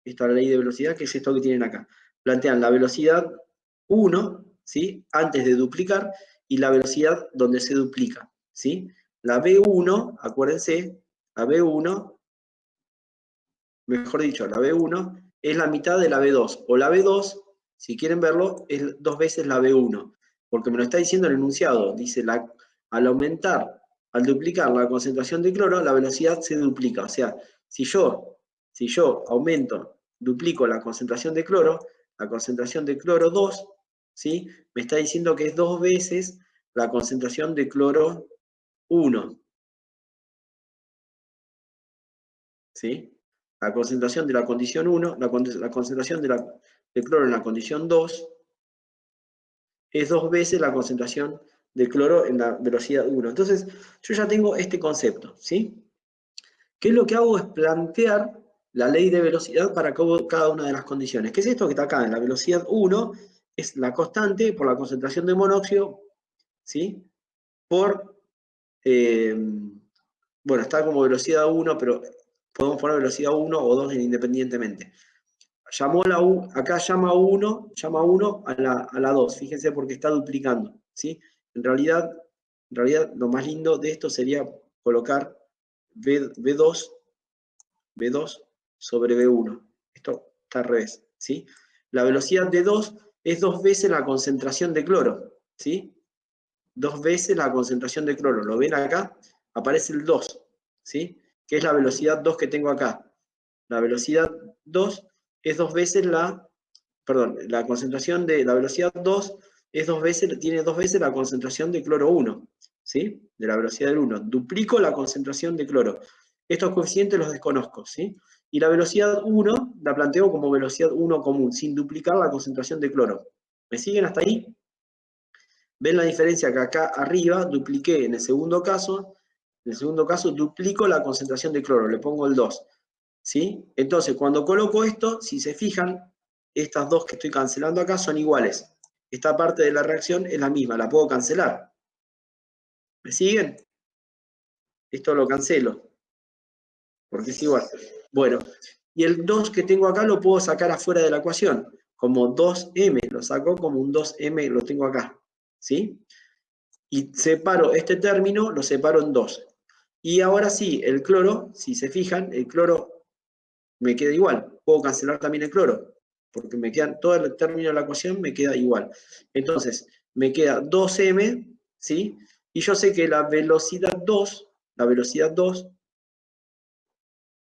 Esta es la ley de velocidad, que es esto que tienen acá. Plantean la velocidad 1, ¿sí? Antes de duplicar, y la velocidad donde se duplica, ¿sí? La B1, acuérdense, la B1, mejor dicho, la B1 es la mitad de la B2, o la B2, si quieren verlo, es 2 veces la B1, porque me lo está diciendo el enunciado, dice, al aumentar, al duplicar la concentración de cloro, la velocidad se duplica, o sea, si yo aumento, duplico la concentración de cloro 2, ¿sí? Me está diciendo que es 2 veces la concentración de cloro 1, ¿sí? La concentración de la condición 1, la concentración de cloro en la condición 2 es 2 veces la concentración de cloro en la velocidad 1. Entonces, yo ya tengo este concepto, ¿sí? ¿Qué es lo que hago? Es plantear la ley de velocidad para cada una de las condiciones. ¿Qué es esto que está acá? En la velocidad 1 es la constante por la concentración de monóxido, ¿sí? Por, bueno, está como velocidad 1, pero podemos poner velocidad 1 o 2 independientemente. Acá llama 1 a la 2, fíjense porque está duplicando, ¿sí? En realidad lo más lindo de esto sería colocar B2 sobre B1. Esto está al revés, ¿sí? La velocidad de 2 es 2 veces la concentración de cloro, ¿sí? 2 veces la concentración de cloro. ¿Lo ven acá? Aparece el 2, ¿sí? Que es la velocidad 2 que tengo acá. La velocidad 2 es 2 veces la concentración de la velocidad 2 tiene 2 veces la concentración de cloro 1, ¿sí? De la velocidad del 1. Duplico la concentración de cloro. Estos coeficientes los desconozco, ¿sí? Y la velocidad 1 la planteo como velocidad 1 común, sin duplicar la concentración de cloro. ¿Me siguen hasta ahí? ¿Ven la diferencia? Que acá arriba dupliqué en el segundo caso duplico la concentración de cloro, le pongo el 2. ¿Sí? Entonces, cuando coloco esto, si se fijan, estas dos que estoy cancelando acá son iguales. Esta parte de la reacción es la misma, la puedo cancelar. ¿Me siguen? Esto lo cancelo, porque es igual. Bueno, y el 2 que tengo acá lo puedo sacar afuera de la ecuación, como 2m, lo saco como un 2m, lo tengo acá. ¿Sí? Y separo este término, lo separo en 2. Y ahora sí, el cloro, si se fijan, el cloro me queda igual. Puedo cancelar también el cloro, porque me quedan, todo el término de la ecuación me queda igual. Entonces, me queda 2m, ¿sí? Y yo sé que la velocidad 2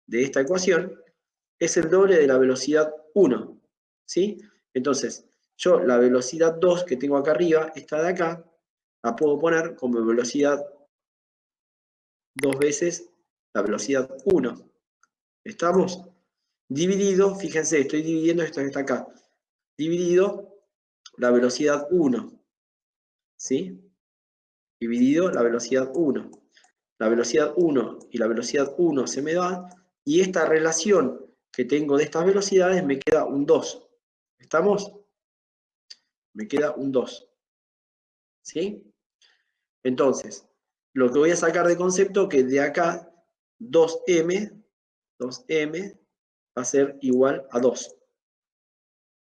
de esta ecuación es el doble de la velocidad 1, ¿sí? Entonces, yo la velocidad 2 que tengo acá arriba, esta de acá, la puedo poner como velocidad 2 veces la velocidad 1. ¿Estamos? Dividido, fíjense, estoy dividiendo esto que está acá, dividido la velocidad 1, ¿sí? Dividido la velocidad 1. La velocidad 1 y la velocidad 1 se me da, y esta relación que tengo de estas velocidades me queda un 2. ¿Estamos? Me queda un 2. ¿Sí? Entonces, lo que voy a sacar de concepto que de acá 2m va a ser igual a 2.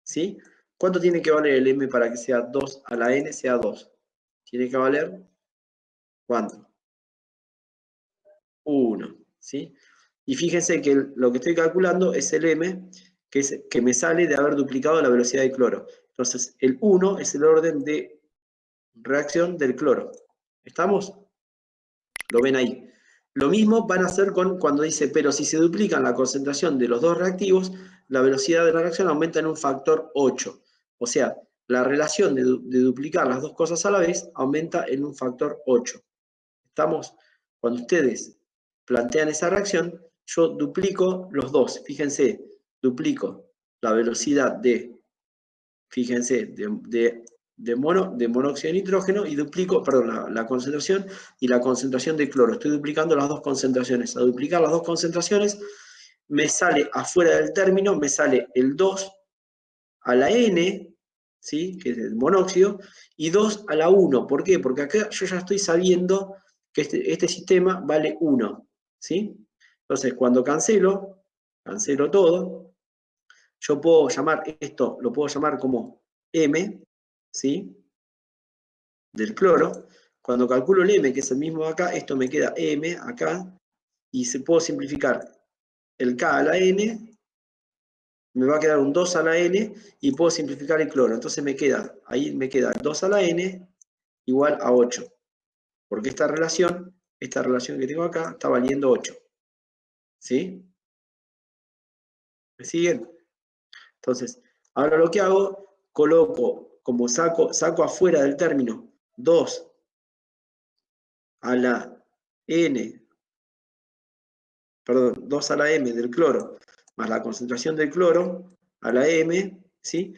¿Sí? ¿Cuánto tiene que valer el m para que sea 2 a la n sea 2? Tiene que valer, ¿cuánto? 1, ¿sí? Y fíjense que lo que estoy calculando es el m, que me sale de haber duplicado la velocidad de cloro. Entonces, el 1 es el orden de reacción del cloro. ¿Estamos? Lo ven ahí. Lo mismo van a hacer cuando dice, pero si se duplican la concentración de los dos reactivos, la velocidad de la reacción aumenta en un factor 8. O sea, la relación de duplicar las dos cosas a la vez aumenta en un factor 8. ¿Estamos? Cuando ustedes plantean esa reacción, yo duplico los dos. Fíjense, duplico la velocidad fíjense, de monóxido de nitrógeno y duplico, perdón, la concentración y la concentración de cloro. Estoy duplicando las dos concentraciones. A duplicar las dos concentraciones, me sale afuera del término, me sale el 2 a la N, ¿sí? Que es el monóxido, y 2 a la 1. ¿Por qué? Porque acá yo ya estoy sabiendo que este sistema vale 1, ¿sí? Entonces, cuando cancelo todo, yo puedo llamar esto, lo puedo llamar como M, ¿sí? Del cloro. Cuando calculo el M, que es el mismo de acá, esto me queda M acá, y se puedo simplificar el K a la N, me va a quedar un 2 a la N, y puedo simplificar el cloro. Entonces ahí me queda 2 a la N igual a 8. Porque esta relación que tengo acá, está valiendo 8. ¿Sí? ¿Me siguen? Entonces, ahora lo que hago, coloco, como saco afuera del término 2 a la N, perdón, 2 a la M del cloro, más la concentración del cloro a la M, ¿sí?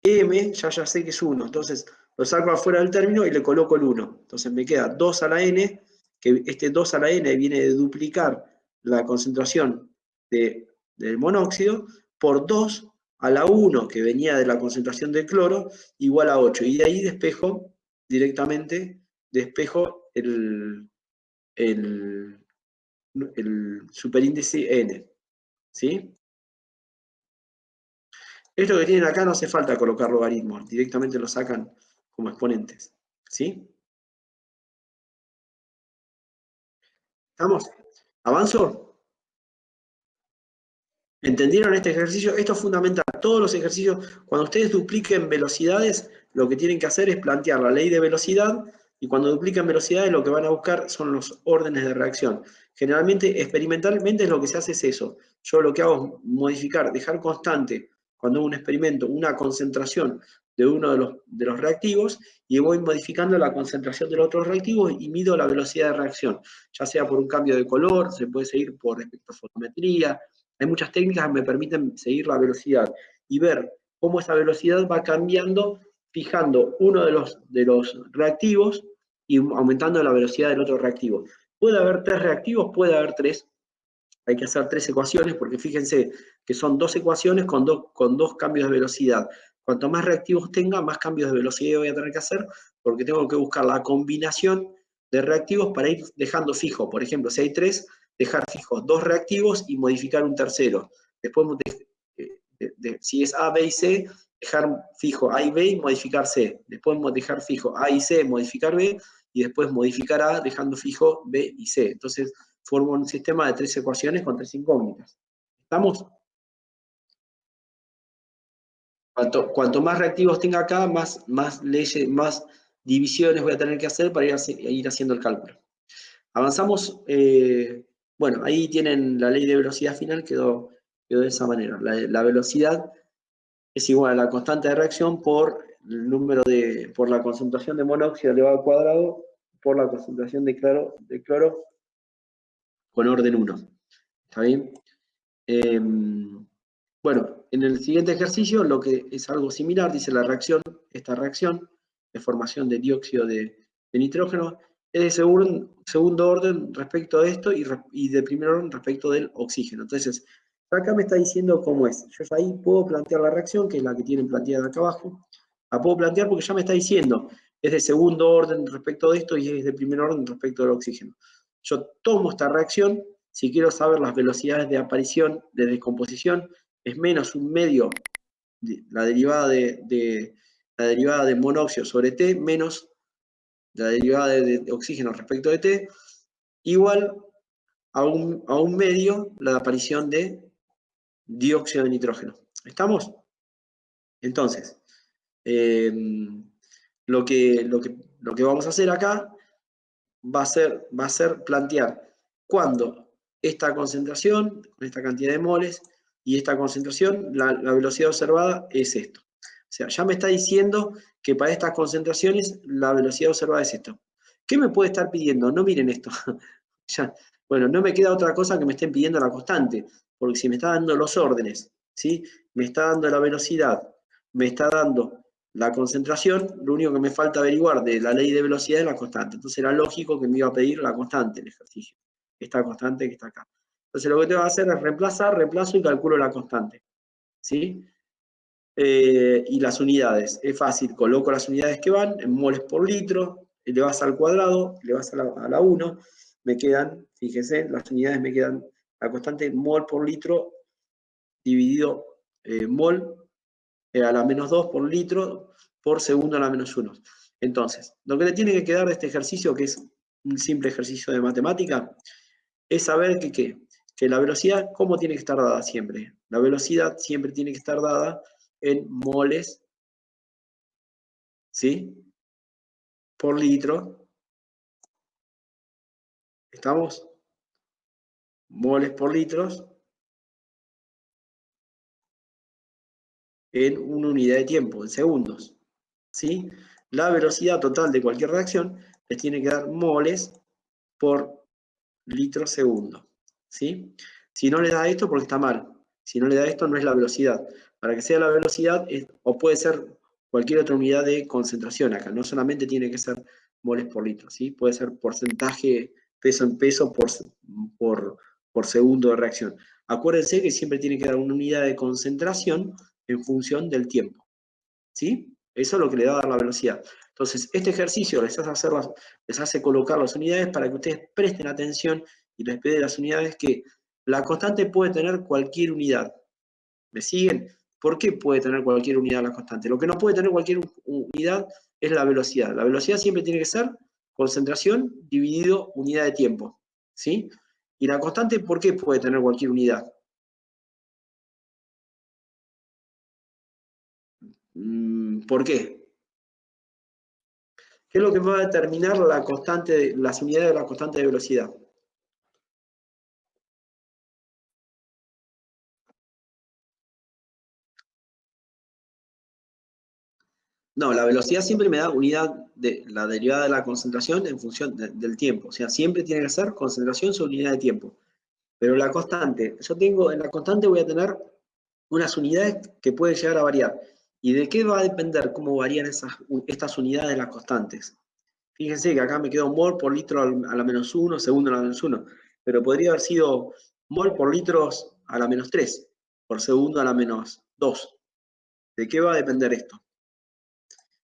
M ya sé que es 1, entonces lo saco afuera del término y le coloco el 1. Entonces me queda 2 a la N, que este 2 a la N viene de duplicar la concentración del monóxido, por 2 a la 1, que venía de la concentración del cloro, igual a 8. Y de ahí directamente despejo el superíndice N. ¿Sí? Esto que tienen acá no hace falta colocar logaritmos, directamente lo sacan como exponentes. ¿Sí? ¿Estamos? ¿Avanzo? ¿Entendieron este ejercicio? Esto es fundamental. Todos los ejercicios, cuando ustedes dupliquen velocidades, lo que tienen que hacer es plantear la ley de velocidad, y cuando duplican velocidades lo que van a buscar son los órdenes de reacción. Generalmente, experimentalmente, lo que se hace es eso. Yo lo que hago es modificar, dejar constante, cuando hago un experimento, una concentración de uno de los reactivos, y voy modificando la concentración de los otros reactivos y mido la velocidad de reacción, ya sea por un cambio de color, se puede seguir por espectrofotometría. Hay muchas técnicas que me permiten seguir la velocidad y ver cómo esa velocidad va cambiando fijando uno de los reactivos y aumentando la velocidad del otro reactivo. Puede haber 3 reactivos, puede haber 3. Hay que hacer 3 ecuaciones, porque fíjense que son 2 ecuaciones con dos cambios de velocidad. Cuanto más reactivos tenga, más cambios de velocidad voy a tener que hacer, porque tengo que buscar la combinación de reactivos para ir dejando fijo. Por ejemplo, si hay 3, dejar fijos 2 reactivos y modificar un tercero. Después, si es A, B y C, dejar fijo A y B y modificar C. Después dejar fijo A y C, modificar B, y después modificar A dejando fijo B y C. Entonces, formo un sistema de 3 ecuaciones con 3 incógnitas. ¿Estamos? Cuanto más reactivos tenga acá, más divisiones voy a tener que hacer para ir haciendo el cálculo. Avanzamos. Bueno, ahí tienen la ley de velocidad final, quedó de esa manera. La velocidad es igual a la constante de reacción por la concentración de monóxido elevado al cuadrado por la concentración de cloro con orden 1. ¿Está bien? Bueno, en el siguiente ejercicio lo que es algo similar, dice esta reacción de formación de dióxido de nitrógeno es de segundo orden respecto de esto y de primer orden respecto del oxígeno. Entonces, acá me está diciendo cómo es. Yo ahí puedo plantear la reacción, que es la que tienen planteada acá abajo. La puedo plantear porque ya me está diciendo, es de segundo orden respecto de esto y es de primer orden respecto del oxígeno. Yo tomo esta reacción, si quiero saber las velocidades de aparición, de descomposición, es menos un medio, la derivada de monóxido sobre T, menos la derivada de oxígeno respecto de T, igual a un medio la aparición de dióxido de nitrógeno. ¿Estamos? Entonces, lo que vamos a hacer acá va a ser plantear cuando esta concentración, con esta cantidad de moles, y esta concentración, la velocidad observada es esto. O sea, ya me está diciendo que para estas concentraciones la velocidad observada es esto. ¿Qué me puede estar pidiendo? No miren esto. Ya, bueno, no me queda otra cosa que me estén pidiendo la constante, porque si me está dando los órdenes, ¿sí? Me está dando la velocidad, me está dando la concentración, lo único que me falta averiguar de la ley de velocidad es la constante. Entonces era lógico que me iba a pedir la constante el ejercicio. Esta constante que está acá. Entonces lo que tengo que hacer es reemplazo y calculo la constante. ¿Sí? Y las unidades. Es fácil, coloco las unidades que van en moles por litro, le vas al cuadrado, le vas a la 1, me quedan, fíjense, las unidades me quedan, la constante mol por litro dividido mol a la menos 2 por litro por segundo a la menos 1. Entonces, lo que le tiene que quedar de este ejercicio, que es un simple ejercicio de matemática, es saber que la velocidad, ¿cómo tiene que estar dada siempre? La velocidad siempre tiene que estar dada en moles, ¿sí? Por litro. ¿Estamos? Moles por litros en una unidad de tiempo, en segundos. ¿Sí? La velocidad total de cualquier reacción les tiene que dar moles por litro segundo. ¿Sí? Si no le da esto, porque está mal. Si no le da esto, no es la velocidad. Para que sea la velocidad, o puede ser cualquier otra unidad de concentración acá. No solamente tiene que ser moles por litro. ¿Sí? Puede ser porcentaje, peso en peso por segundo de reacción. Acuérdense que siempre tiene que dar una unidad de concentración en función del tiempo. ¿Sí? Eso es lo que le va a dar la velocidad. Entonces, este ejercicio les hace colocar las unidades para que ustedes presten atención y les pide las unidades que la constante puede tener cualquier unidad. ¿Me siguen? ¿Por qué puede tener cualquier unidad la constante? Lo que no puede tener cualquier unidad es la velocidad. La velocidad siempre tiene que ser concentración dividido unidad de tiempo. ¿Sí? Y la constante, ¿por qué puede tener cualquier unidad? ¿Por qué? ¿Qué es lo que va a determinar la constante, las unidades de la constante de velocidad? No, la velocidad siempre me da unidad de la derivada de la concentración en función del tiempo. O sea, siempre tiene que ser concentración sobre unidad de tiempo. Pero la constante, yo tengo, en la constante voy a tener unas unidades que pueden llegar a variar. ¿Y de qué va a depender cómo varían estas unidades de las constantes? Fíjense que acá me quedó mol por litro a la menos 1, segundo a la menos 1. Pero podría haber sido mol por litros a la menos 3, por segundo a la menos 2. ¿De qué va a depender esto?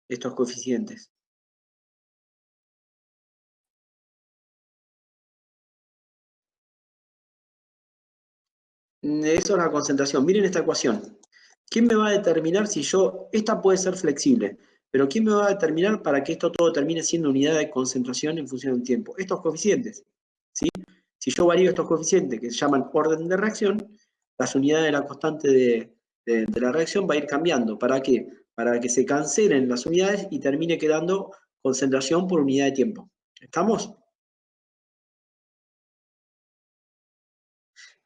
Estos coeficientes. Eso es la concentración. Miren esta ecuación. ¿Quién me va a determinar si esta puede ser flexible, pero quién me va a determinar para que esto todo termine siendo unidad de concentración en función del tiempo? Estos coeficientes. ¿Sí? Si yo varío estos coeficientes que se llaman orden de reacción, las unidades de la constante de la reacción va a ir cambiando. ¿Para qué? Para que se cancelen las unidades y termine quedando concentración por unidad de tiempo. ¿Estamos?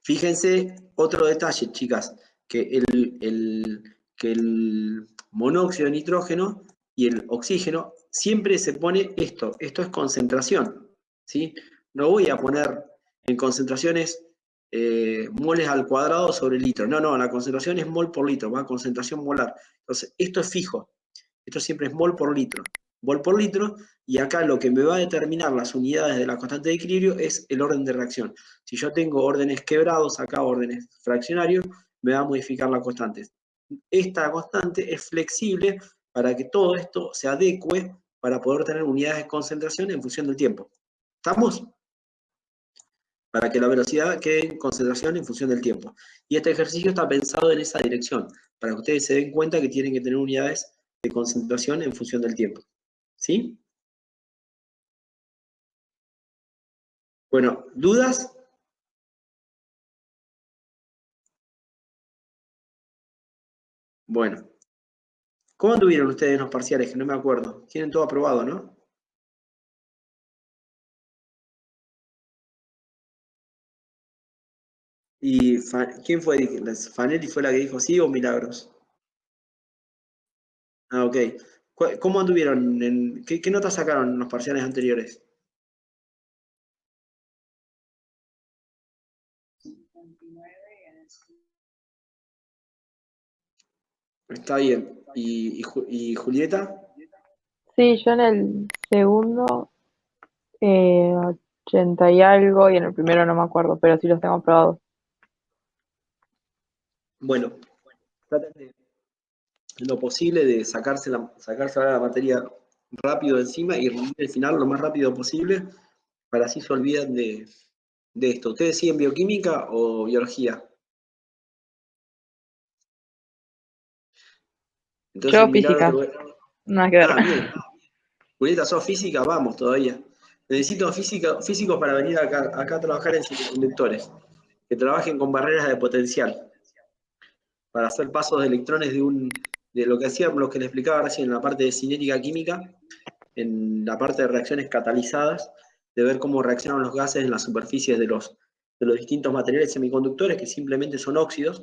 Fíjense otro detalle, chicas, que el monóxido de nitrógeno y el oxígeno siempre se pone esto es concentración, ¿sí? No voy a poner en concentraciones moles al cuadrado sobre litro, no, la concentración es mol por litro, va a concentración molar. Entonces, esto es fijo, esto siempre es mol por litro, y acá lo que me va a determinar las unidades de la constante de equilibrio es el orden de reacción. Si yo tengo órdenes quebrados, acá órdenes fraccionarios, me va a modificar la constante. Esta constante es flexible para que todo esto se adecue para poder tener unidades de concentración en función del tiempo. ¿Estamos? Para que la velocidad quede en concentración en función del tiempo. Y este ejercicio está pensado en esa dirección, para que ustedes se den cuenta que tienen que tener unidades de concentración en función del tiempo. ¿Sí? Bueno, ¿dudas? Bueno. ¿Cómo anduvieron ustedes en los parciales? Que no me acuerdo. Tienen todo aprobado, ¿no? ¿Y quién fue? ¿Fanelli fue la que dijo sí o Milagros? Ah, ok. ¿Cómo anduvieron? ¿Qué notas sacaron en los parciales anteriores? Está bien. ¿Y Julieta? Sí, yo en el segundo 80 y algo y en el primero no me acuerdo, pero sí los tengo aprobados. Bueno, traten de lo posible de sacarse la materia rápido de encima y rendir el final lo más rápido posible para así se olvidan de esto. ¿Ustedes siguen bioquímica o biología? Entonces, Yo Milagro, física, nada que ver. bien. Julieta, ¿sos física? Vamos todavía. Necesito físicos para venir acá a trabajar en semiconductores, que trabajen con barreras de potencial, para hacer pasos de electrones de lo que hacíamos, lo que les explicaba recién en la parte de cinética química, en la parte de reacciones catalizadas, de ver cómo reaccionan los gases en las superficies de los distintos materiales semiconductores, que simplemente son óxidos.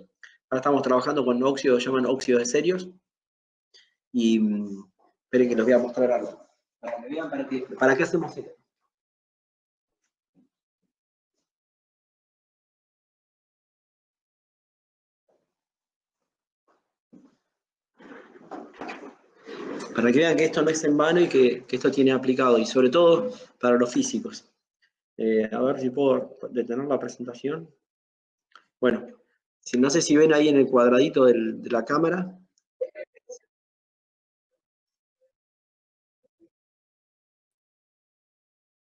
Ahora estamos trabajando con óxidos, llaman óxidos de serios, y esperen que les voy a mostrar algo. Para que vean para qué hacemos esto. Para que vean que esto no es en vano y que esto tiene aplicado, y sobre todo para los físicos. A ver si puedo detener la presentación. Bueno, no sé si ven ahí en el cuadradito de la cámara,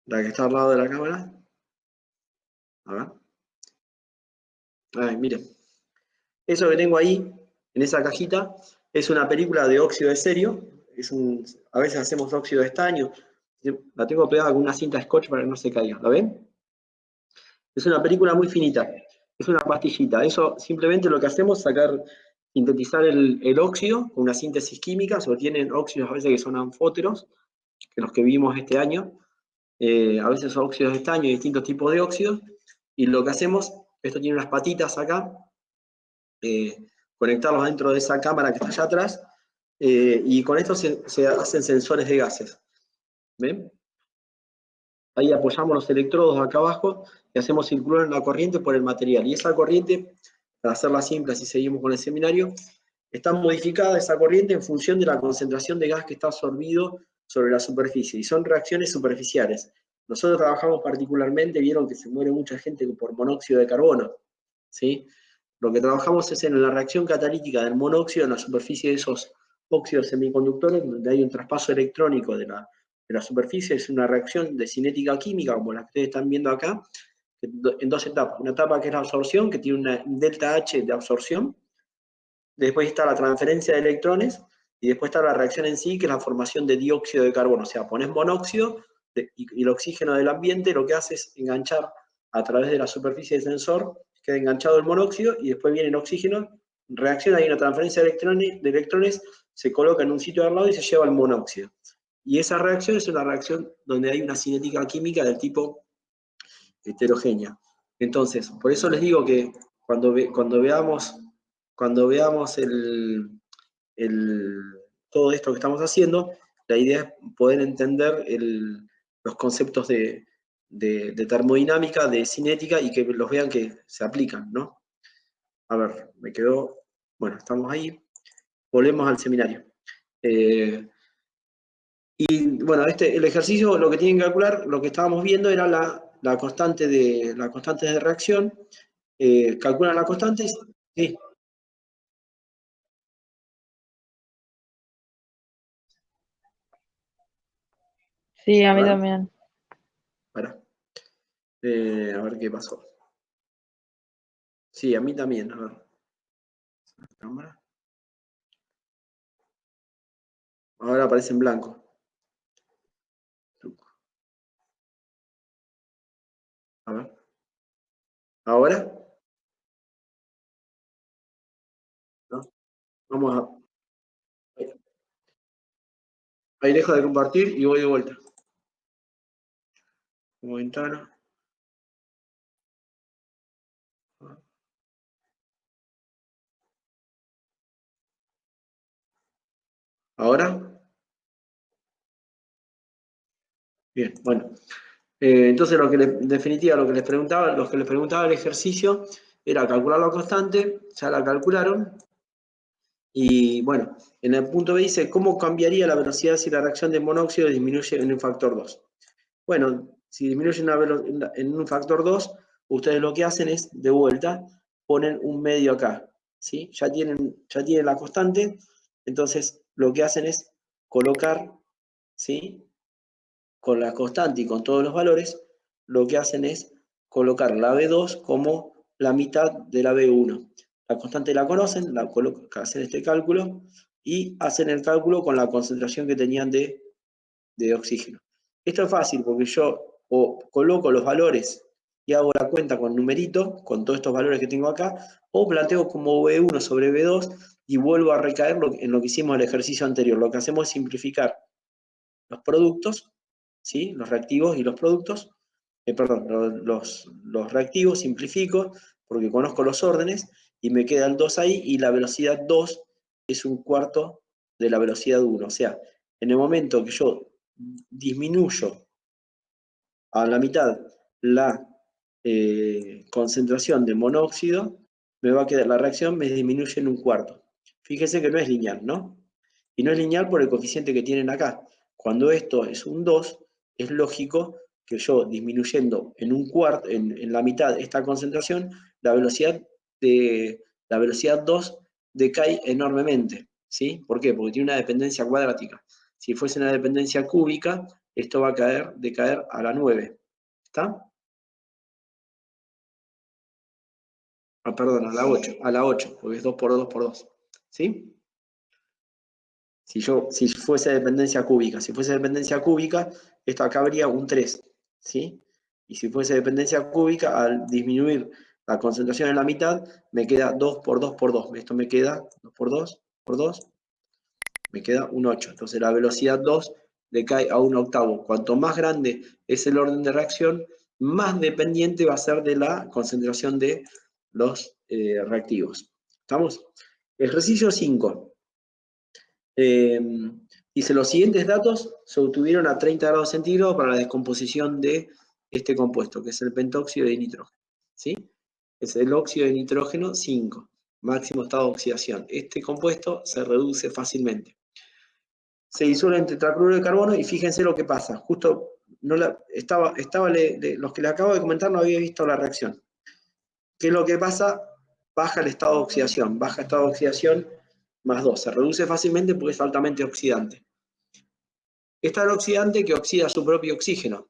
la que está al lado de la cámara. A ver. Ay, miren. Eso que tengo ahí, en esa cajita, es una película de óxido de serio. A veces hacemos óxido de estaño. La tengo pegada con una cinta scotch para que no se caiga. ¿La ven? Es una película muy finita. Es una pastillita. Eso simplemente lo que hacemos es sintetizar el óxido con una síntesis química. Se obtienen óxidos a veces que son anfóteros, que los que vimos este año. A veces son óxidos de estaño y distintos tipos de óxidos. Y lo que hacemos, esto tiene unas patitas acá, conectarlos dentro de esa cámara que está allá atrás, y con esto se hacen sensores de gases. ¿Ven? Ahí apoyamos los electrodos acá abajo y hacemos circular la corriente por el material. Y esa corriente, para hacerla simple, así seguimos con el seminario, está modificada esa corriente en función de la concentración de gas que está absorbido sobre la superficie. Y son reacciones superficiales. Nosotros trabajamos particularmente, vieron que se muere mucha gente por monóxido de carbono, ¿sí? Lo que trabajamos es en la reacción catalítica del monóxido en la superficie de esos óxidos semiconductores, donde hay un traspaso electrónico de la superficie. Es una reacción de cinética química, como la que ustedes están viendo acá, en dos etapas. Una etapa que es la absorción, que tiene un delta H de absorción. Después está la transferencia de electrones, y después está la reacción en sí, que es la formación de dióxido de carbono. O sea, pones monóxido y el oxígeno del ambiente lo que hace es enganchar a través de la superficie del sensor, queda enganchado el monóxido y después viene el oxígeno, reacciona, hay una transferencia de electrones, se coloca en un sitio al lado y se lleva el monóxido. Y esa reacción es una reacción donde hay una cinética química del tipo heterogénea. Entonces, por eso les digo que cuando veamos todo esto que estamos haciendo, la idea es poder entender los conceptos de termodinámica, de cinética, y que los vean que se aplican, ¿no? A ver, bueno, estamos ahí, volvemos al seminario. Y bueno, el ejercicio, lo que tienen que calcular, lo que estábamos viendo era la constante de reacción. Calculan la constante y sí, Sí, a a mí ver, también. para, a ver qué pasó. Sí, a mí también, a ver. Cámara. Ahora aparece en blanco. A ver. ¿Ahora? ¿No? Vamos a. Ahí dejo de compartir y voy de vuelta. Como ventana. ¿Ahora? Bien, bueno. Entonces, en definitiva, lo que les preguntaba el ejercicio era calcular la constante, ya la calcularon, y bueno, en el punto B dice, ¿cómo cambiaría la velocidad si la reacción de monóxido disminuye en un factor 2? Bueno, si disminuye en un factor 2, ustedes lo que hacen es, de vuelta, ponen un medio acá, ¿sí? Ya tienen la constante, entonces lo que hacen es colocar, ¿sí? Con la constante y con todos los valores, lo que hacen es colocar la B2 como la mitad de la B1. La constante la conocen, hacen este cálculo y hacen el cálculo con la concentración que tenían de oxígeno. Esto es fácil porque yo o coloco los valores y hago la cuenta con numerito, con todos estos valores que tengo acá, o planteo como B1 sobre B2 y vuelvo a recaer en lo que hicimos en el ejercicio anterior. Lo que hacemos es simplificar los productos, ¿sí? Los reactivos y los productos, perdón, los reactivos simplifico porque conozco los órdenes y me queda el 2 ahí y la velocidad 2 es un cuarto de la velocidad 1. O sea, en el momento que yo disminuyo a la mitad la concentración de monóxido, me va a quedar, la reacción me disminuye en un cuarto. Fíjese que no es lineal, ¿no? Y no es lineal por el coeficiente que tienen acá. Cuando esto es un 2, es lógico que yo disminuyendo en un cuarto, en la mitad esta concentración, la velocidad 2 decae enormemente. ¿Sí? ¿Por qué? Porque tiene una dependencia cuadrática. Si fuese una dependencia cúbica, esto va a decaer a la 9. ¿Está? Ah, perdón, a la 8, porque es 2 por 2 por 2. ¿Sí? Si fuese dependencia cúbica. Si fuese dependencia cúbica, esto acá habría un 3. ¿Sí? Y si fuese dependencia cúbica, al disminuir la concentración en la mitad, me queda 2 por 2 por 2. Esto me queda 2 por 2 por 2, me queda un 8. Entonces la velocidad 2 decae a un octavo. Cuanto más grande es el orden de reacción, más dependiente va a ser de la concentración de los reactivos. ¿Estamos? Ejercicio 5. Dice, los siguientes datos se obtuvieron a 30 grados centígrados para la descomposición de este compuesto, que es el pentóxido de nitrógeno. ¿Sí? Es el óxido de nitrógeno 5, máximo estado de oxidación. Este compuesto se reduce fácilmente. Se disuelve en tetracloruro de carbono y fíjense lo que pasa. Justo los que le acabo de comentar no había visto la reacción. ¿Qué es lo que pasa? Baja el estado de oxidación. Baja estado de oxidación más 2. Se reduce fácilmente porque es altamente oxidante. Está el oxidante que oxida su propio oxígeno.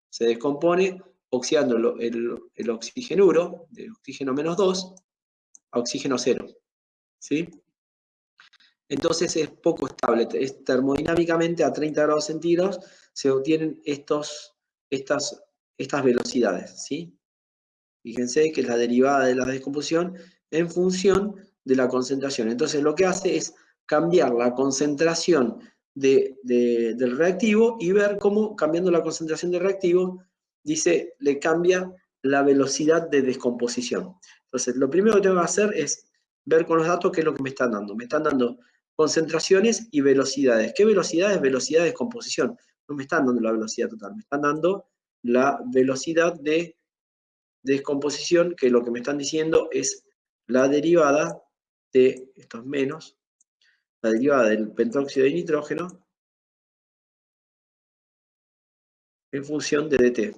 Se descompone oxidando el oxigenuro, de oxígeno menos 2, a oxígeno 0. ¿Sí? Entonces es poco estable. Termodinámicamente a 30 grados centígrados se obtienen estas velocidades. ¿Sí? Fíjense que es la derivada de la descomposición en función de la concentración. Entonces lo que hace es cambiar la concentración del reactivo y ver cómo, cambiando la concentración del reactivo, le cambia la velocidad de descomposición. Entonces lo primero que tengo que hacer es ver con los datos qué es lo que me están dando. Me están dando concentraciones y velocidades. ¿Qué velocidades? Velocidad de descomposición. No me están dando la velocidad total, me están dando la velocidad de descomposición, que lo que me están diciendo es la derivada de, estos menos, la derivada del pentóxido de nitrógeno en función de dt.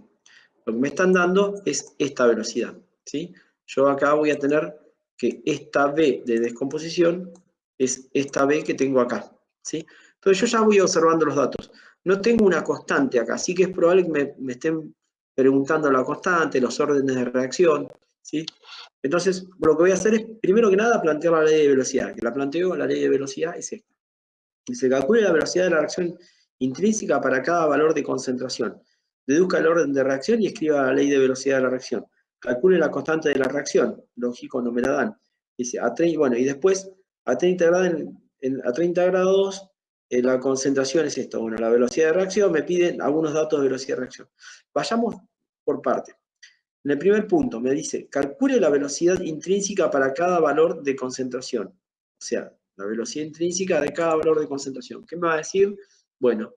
Lo que me están dando es esta velocidad, ¿sí? Yo acá voy a tener que esta V de descomposición es esta V que tengo acá, ¿sí? Entonces yo ya voy observando los datos. No tengo una constante acá, así que es probable que me estén preguntando la constante, los órdenes de reacción, ¿sí? Entonces, lo que voy a hacer es, primero que nada, plantear la ley de velocidad. Que la planteo, la ley de velocidad es esta. Y se calcule la velocidad de la reacción intrínseca para cada valor de concentración. Deduzca el orden de reacción y escriba la ley de velocidad de la reacción. Calcule la constante de la reacción. Lógico, no me la dan. Dice, bueno, y después, a 30 grados, la concentración es esto. Bueno, la velocidad de reacción, me piden algunos datos de velocidad de reacción. Vayamos por parte. En el primer punto me dice, calcule la velocidad intrínseca para cada valor de concentración. O sea, la velocidad intrínseca de cada valor de concentración. ¿Qué me va a decir? Bueno,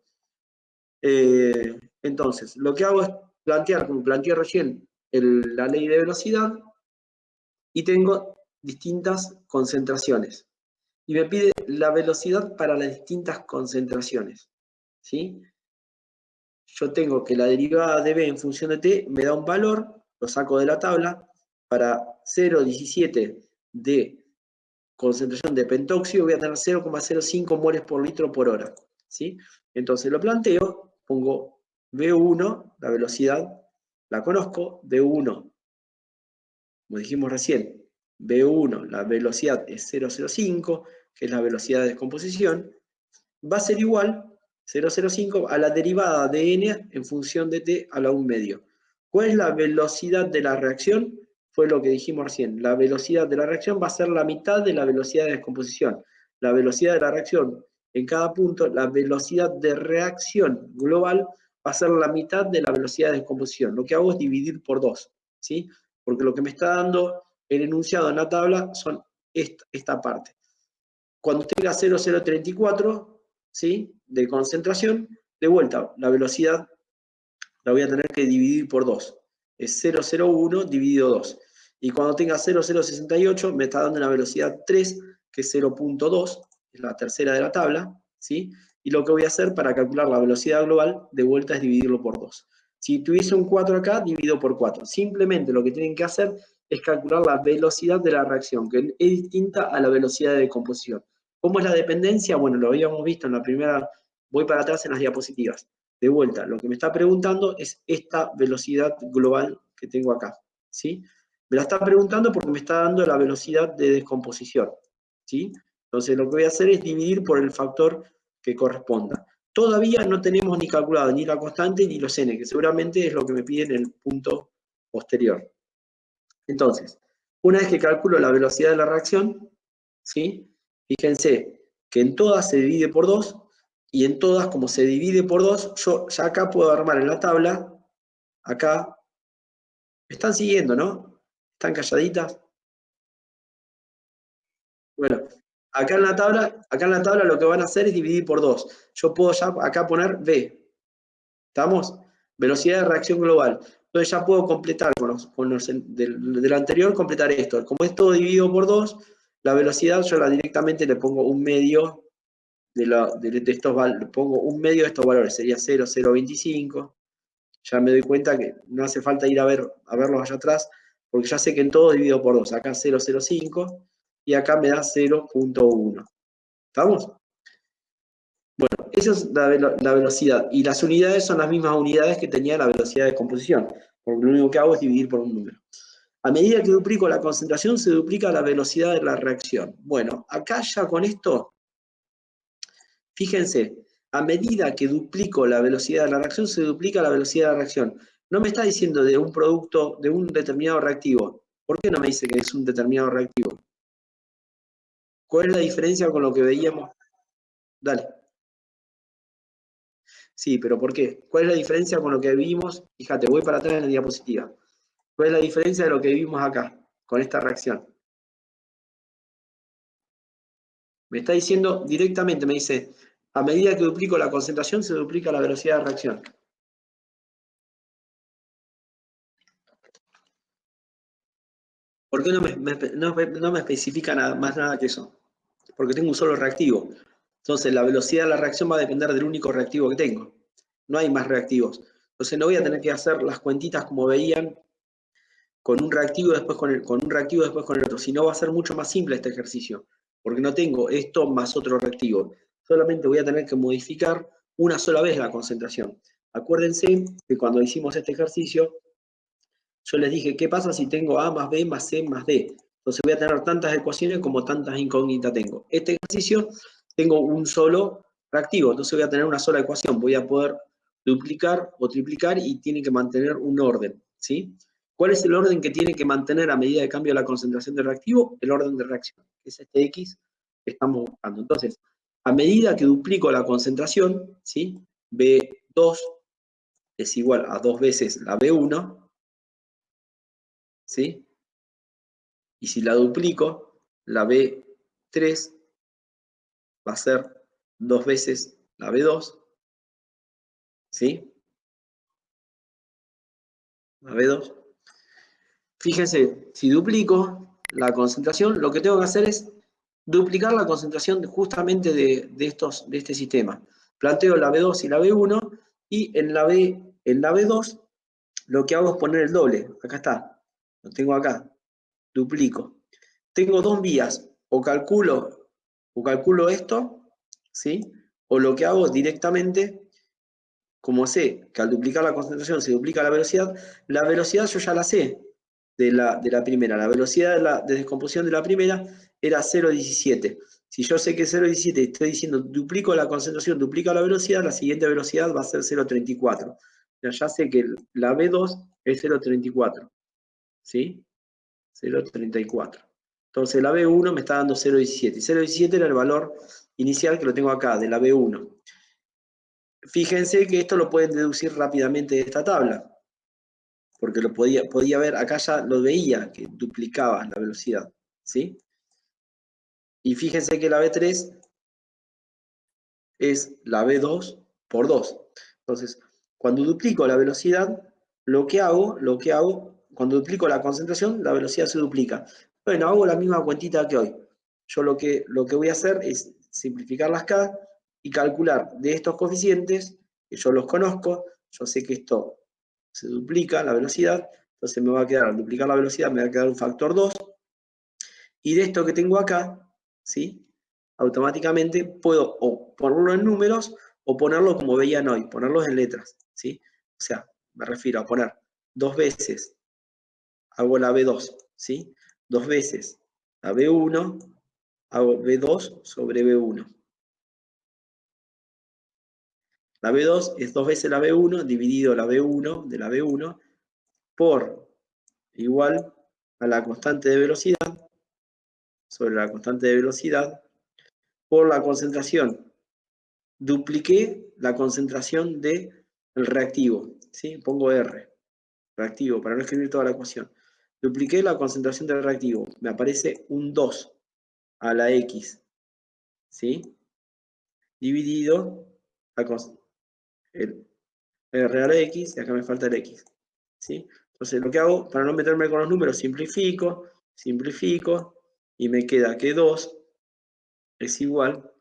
entonces, lo que hago es plantear, como planteé recién, la ley de velocidad, y tengo distintas concentraciones. Y me pide la velocidad para las distintas concentraciones, ¿sí? Yo tengo que la derivada de b en función de t me da un valor, lo saco de la tabla, para 0,17 de concentración de pentóxido voy a tener 0,05 moles por litro por hora, ¿sí? Entonces lo planteo, pongo V1, la velocidad, la conozco, V1, como dijimos recién, V1, la velocidad es 0,05, que es la velocidad de descomposición, va a ser igual 0,05 a la derivada de n en función de t a la 1 medio. ¿Cuál es la velocidad de la reacción? Fue lo que dijimos recién. La velocidad de la reacción va a ser la mitad de la velocidad de descomposición. La velocidad de la reacción en cada punto, la velocidad de reacción global va a ser la mitad de la velocidad de descomposición. Lo que hago es dividir por 2, ¿sí? Porque lo que me está dando el enunciado en la tabla son esta parte. Cuando tenga 0,034, ¿sí?, de concentración, de vuelta, la velocidad la voy a tener que dividir por 2. Es 0,01 dividido 2. Y cuando tenga 0,068, me está dando una velocidad 3, que es 0,2, es la tercera de la tabla, ¿sí? Y lo que voy a hacer para calcular la velocidad global, de vuelta, es dividirlo por 2. Si tuviese un 4 acá, divido por 4. Simplemente lo que tienen que hacer es calcular la velocidad de la reacción, que es distinta a la velocidad de decomposición. ¿Cómo es la dependencia? Bueno, lo habíamos visto en la primera, voy para atrás en las diapositivas. De vuelta, lo que me está preguntando es esta velocidad global que tengo acá, ¿sí? Me la está preguntando porque me está dando la velocidad de descomposición, ¿sí? Entonces lo que voy a hacer es dividir por el factor que corresponda. Todavía no tenemos ni calculado ni la constante ni los n, que seguramente es lo que me pide en el punto posterior. Entonces, una vez que calculo la velocidad de la reacción, ¿sí?, fíjense que en todas se divide por 2, y en todas, como se divide por 2, yo ya acá puedo armar en la tabla, acá, me están siguiendo, ¿no? ¿Están calladitas? Bueno, acá en la tabla lo que van a hacer es dividir por 2. Yo puedo ya acá poner V, ¿estamos? Velocidad de reacción global. Entonces ya puedo completar del anterior, completar esto. Como es todo dividido por 2, la velocidad yo directamente le pongo un medio de estos valores, pongo un medio de estos valores, sería 0,025. Ya me doy cuenta que no hace falta ir a verlos allá atrás, porque ya sé que en todo divido por 2. Acá 0,05 y acá me da 0,1. ¿Estamos? Bueno, esa es la velocidad. Y las unidades son las mismas unidades que tenía la velocidad de descomposición, porque lo único que hago es dividir por un número. A medida que duplico la concentración, se duplica la velocidad de la reacción. Bueno, acá ya con esto, fíjense, a medida que duplico la velocidad de la reacción, se duplica la velocidad de la reacción. No me está diciendo de un producto, de un determinado reactivo. ¿Por qué no me dice que es un determinado reactivo? ¿Cuál es la diferencia con lo que veíamos? Dale. Sí, pero ¿por qué? ¿Cuál es la diferencia con lo que vimos? Fíjate, voy para atrás en la diapositiva. ¿Cuál es la diferencia de lo que vimos acá, con esta reacción? Me está diciendo directamente, me dice, a medida que duplico la concentración, se duplica la velocidad de reacción. ¿Por qué no me especifica más nada que eso? Porque tengo un solo reactivo. Entonces la velocidad de la reacción va a depender del único reactivo que tengo. No hay más reactivos. Entonces no voy a tener que hacer las cuentitas como veían, con un reactivo después con un reactivo después con el otro. Si no, va a ser mucho más simple este ejercicio, porque no tengo esto más otro reactivo. Solamente voy a tener que modificar una sola vez la concentración. Acuérdense que cuando hicimos este ejercicio, yo les dije, ¿qué pasa si tengo A más B más C más D? Entonces voy a tener tantas ecuaciones como tantas incógnitas tengo. Este ejercicio tengo un solo reactivo, entonces voy a tener una sola ecuación. Voy a poder duplicar o triplicar y tiene que mantener un orden, ¿sí? ¿Cuál es el orden que tiene que mantener a medida de cambio la concentración del reactivo? El orden de reacción, que es este X que estamos buscando. Entonces, a medida que duplico la concentración, ¿sí?, B2 es igual a 2 veces la B1, ¿sí? Y si la duplico, la B3 va a ser 2 veces la B2, ¿sí? La B2. Fíjense, si duplico la concentración, lo que tengo que hacer es duplicar la concentración justamente de este sistema. Planteo la B2 y la B1, y en la B2 lo que hago es poner el doble. Acá está, lo tengo acá, duplico. Tengo dos vías, o calculo esto, ¿sí? O lo que hago directamente, como sé que al duplicar la concentración se duplica la velocidad yo ya la sé de la primera. La velocidad de descomposición de la primera era 0,17. Si yo sé que 0,17 estoy diciendo duplico la concentración, duplica la velocidad, la siguiente velocidad va a ser 0,34. Ya sé que la B2 es 0,34, ¿sí? 0,34. Entonces la B1 me está dando 0,17. 0,17 era el valor inicial que lo tengo acá, de la B1. Fíjense que esto lo pueden deducir rápidamente de esta tabla, porque lo podía ver, acá ya lo veía, que duplicaba la velocidad, ¿sí? Y fíjense que la B3 es la B2 por 2. Entonces, cuando duplico la velocidad, lo que hago, cuando duplico la concentración, la velocidad se duplica. Bueno, hago la misma cuentita que hoy. Yo lo que voy a hacer es simplificar las K y calcular de estos coeficientes, que yo los conozco, yo sé que esto se duplica la velocidad, entonces me va a quedar, al duplicar la velocidad, me va a quedar un factor 2, y de esto que tengo acá, ¿sí? Automáticamente puedo o ponerlo en números o ponerlo como veían hoy, ponerlos en letras, ¿sí? O sea, me refiero a poner 2 veces, hago la B2, ¿sí? 2 veces la B1, hago B2 sobre B1. La B2 es 2 veces la B1 dividido la B1 de la B1 por igual a la constante de velocidad sobre la constante de velocidad por la concentración. Dupliqué la concentración del reactivo, ¿sí? Pongo R, reactivo, para no escribir toda la ecuación. Dupliqué la concentración del reactivo, me aparece un 2 a la X, ¿sí? Dividido el R a la X, y acá me falta el X, ¿sí? Entonces lo que hago, para no meterme con los números, simplifico, y me queda que 2 es igual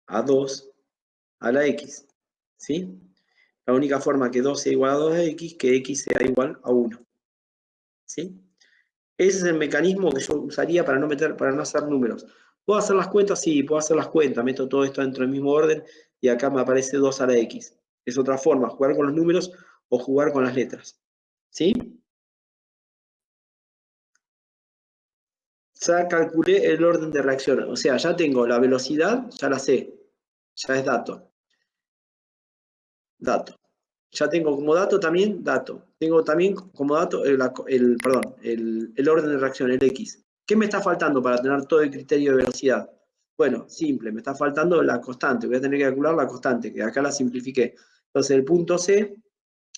a 2 a la X, ¿sí? La única forma que 2 sea igual a 2x, que x sea igual a 1, ¿sí? Ese es el mecanismo que yo usaría para no hacer números. ¿Puedo hacer las cuentas? Sí, puedo hacer las cuentas. Meto todo esto dentro del mismo orden y acá me aparece 2 a la x. Es otra forma, jugar con los números o jugar con las letras, ¿sí? Ya calculé el orden de reacción, o sea, ya tengo la velocidad, ya la sé, ya es dato. Ya tengo como dato también dato. Tengo también como dato el orden de reacción, el X. ¿Qué me está faltando para tener todo el criterio de velocidad? Bueno, simple, me está faltando la constante. Voy a tener que calcular la constante, que acá la simplifiqué. Entonces el punto C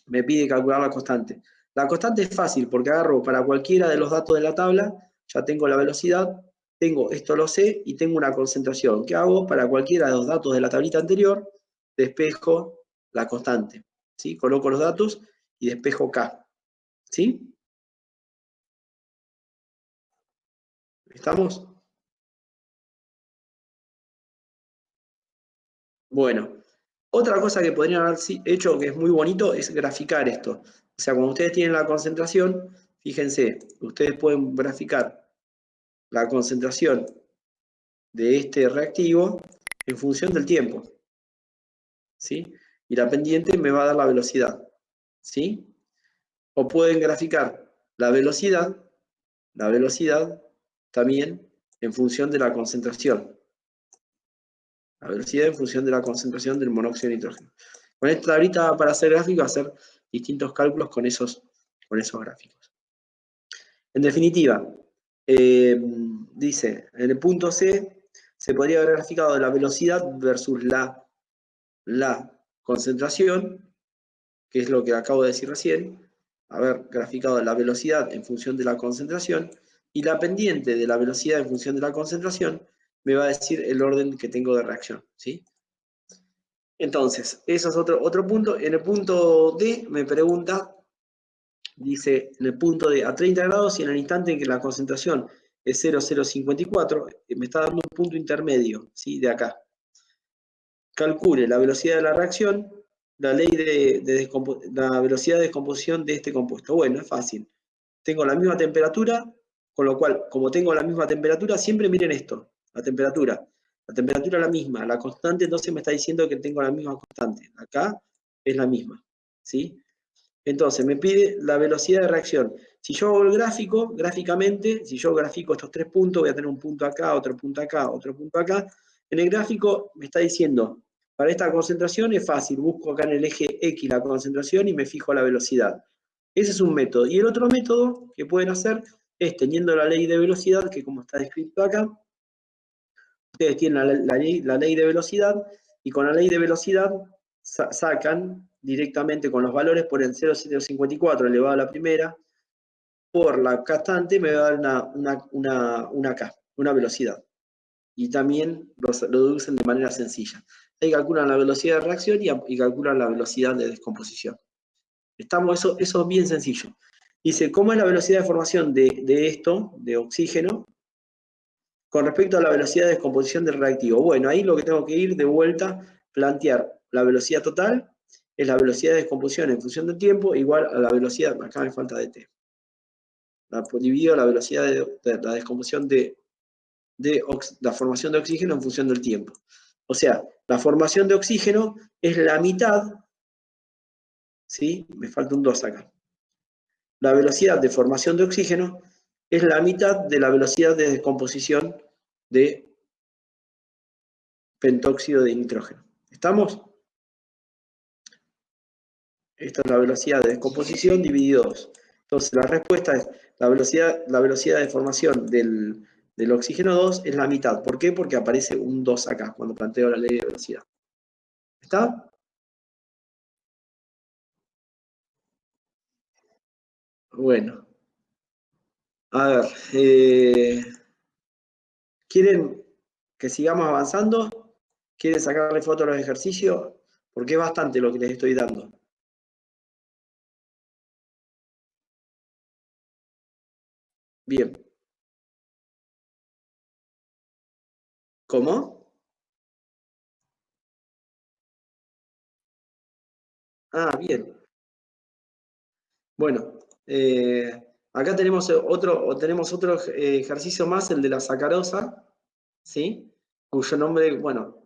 me pide calcular la constante. La constante es fácil porque agarro para cualquiera de los datos de la tabla, ya tengo la velocidad, tengo esto lo sé y tengo una concentración. ¿Qué hago? Para cualquiera de los datos de la tablita anterior, despejo la constante, ¿sí? Coloco los datos y despejo K, ¿sí? ¿Estamos? Bueno, otra cosa que podrían haber hecho que es muy bonito es graficar esto. O sea, cuando ustedes tienen la concentración, fíjense, ustedes pueden graficar la concentración de este reactivo en función del tiempo, ¿sí? Y la pendiente me va a dar la velocidad, ¿sí? O pueden graficar la velocidad también en función de la concentración. La velocidad en función de la concentración del monóxido de nitrógeno. Con esta tablita para hacer gráficos, hacer distintos cálculos con esos gráficos. En definitiva, dice, en el punto C se podría haber graficado la velocidad versus la concentración, que es lo que acabo de decir recién, haber graficado la velocidad en función de la concentración, y la pendiente de la velocidad en función de la concentración me va a decir el orden que tengo de reacción, ¿sí? Entonces, eso es otro punto. En el punto D me pregunta, dice, en el punto D, a 30 grados y en el instante en que la concentración es 0,054, me está dando un punto intermedio, ¿sí? De acá. Calcule la velocidad de la reacción, la velocidad de descomposición de este compuesto. Bueno, es fácil. Tengo la misma temperatura, con lo cual, como tengo la misma temperatura, siempre miren esto, la temperatura. La temperatura es la misma, la constante entonces me está diciendo que tengo la misma constante. Acá es la misma, ¿sí? Entonces me pide la velocidad de reacción. Si yo hago el gráfico, gráficamente, si yo grafico estos 3 puntos, voy a tener un punto acá, otro punto acá, otro punto acá. En el gráfico me está diciendo, para esta concentración es fácil, busco acá en el eje X la concentración y me fijo la velocidad. Ese es un método. Y el otro método que pueden hacer es teniendo la ley de velocidad, que como está descrito acá, ustedes tienen la ley de velocidad, y con la ley de velocidad sacan directamente con los valores por el 0,054 elevado a la primera, por la constante me va a dar una K, una velocidad. Y también lo deducen de manera sencilla. Ahí calculan la velocidad de reacción y calculan la velocidad de descomposición. Eso es bien sencillo. Dice, ¿cómo es la velocidad de formación de esto, de oxígeno, con respecto a la velocidad de descomposición del reactivo? Bueno, ahí lo que tengo que ir de vuelta, plantear la velocidad total, es la velocidad de descomposición en función del tiempo, igual a la velocidad, acá me falta de t. Dividido la velocidad de la descomposición de la formación de oxígeno en función del tiempo. O sea, la formación de oxígeno es la mitad, ¿sí? Me falta un 2 acá. La velocidad de formación de oxígeno es la mitad de la velocidad de descomposición de pentóxido de nitrógeno. ¿Estamos? Esta es la velocidad de descomposición dividido 2. Entonces la respuesta es la velocidad de formación del oxígeno 2 es la mitad. ¿Por qué? Porque aparece un 2 acá cuando planteo la ley de velocidad. ¿Está? Bueno. A ver. ¿Quieren que sigamos avanzando? ¿Quieren sacarle foto a los ejercicios? Porque es bastante lo que les estoy dando. Bien. ¿Cómo? Ah, bien. Bueno, acá tenemos otro ejercicio más, el de la sacarosa, ¿sí? Cuyo nombre, bueno,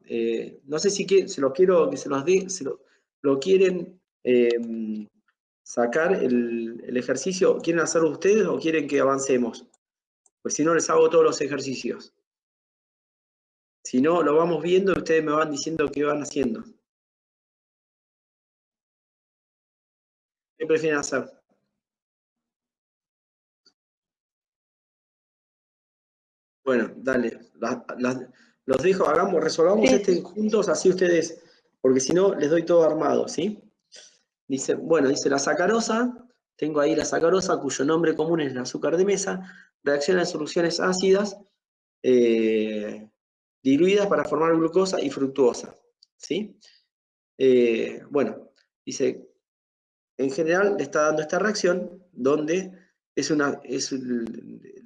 no sé si se los quiero que se los dé, lo quieren sacar el ejercicio, ¿quieren hacerlo ustedes o quieren que avancemos? Pues si no, les hago todos los ejercicios. Si no, lo vamos viendo y ustedes me van diciendo qué van haciendo. ¿Qué prefieren hacer? Bueno, dale. Los dejo, resolvamos Sí. juntos, así ustedes, porque si no, les doy todo armado, ¿sí? Dice la sacarosa, tengo ahí la sacarosa, cuyo nombre común es el azúcar de mesa, reacciona en soluciones ácidas diluidas para formar glucosa y fructuosa, ¿sí? Bueno, dice, en general le está dando esta reacción donde es el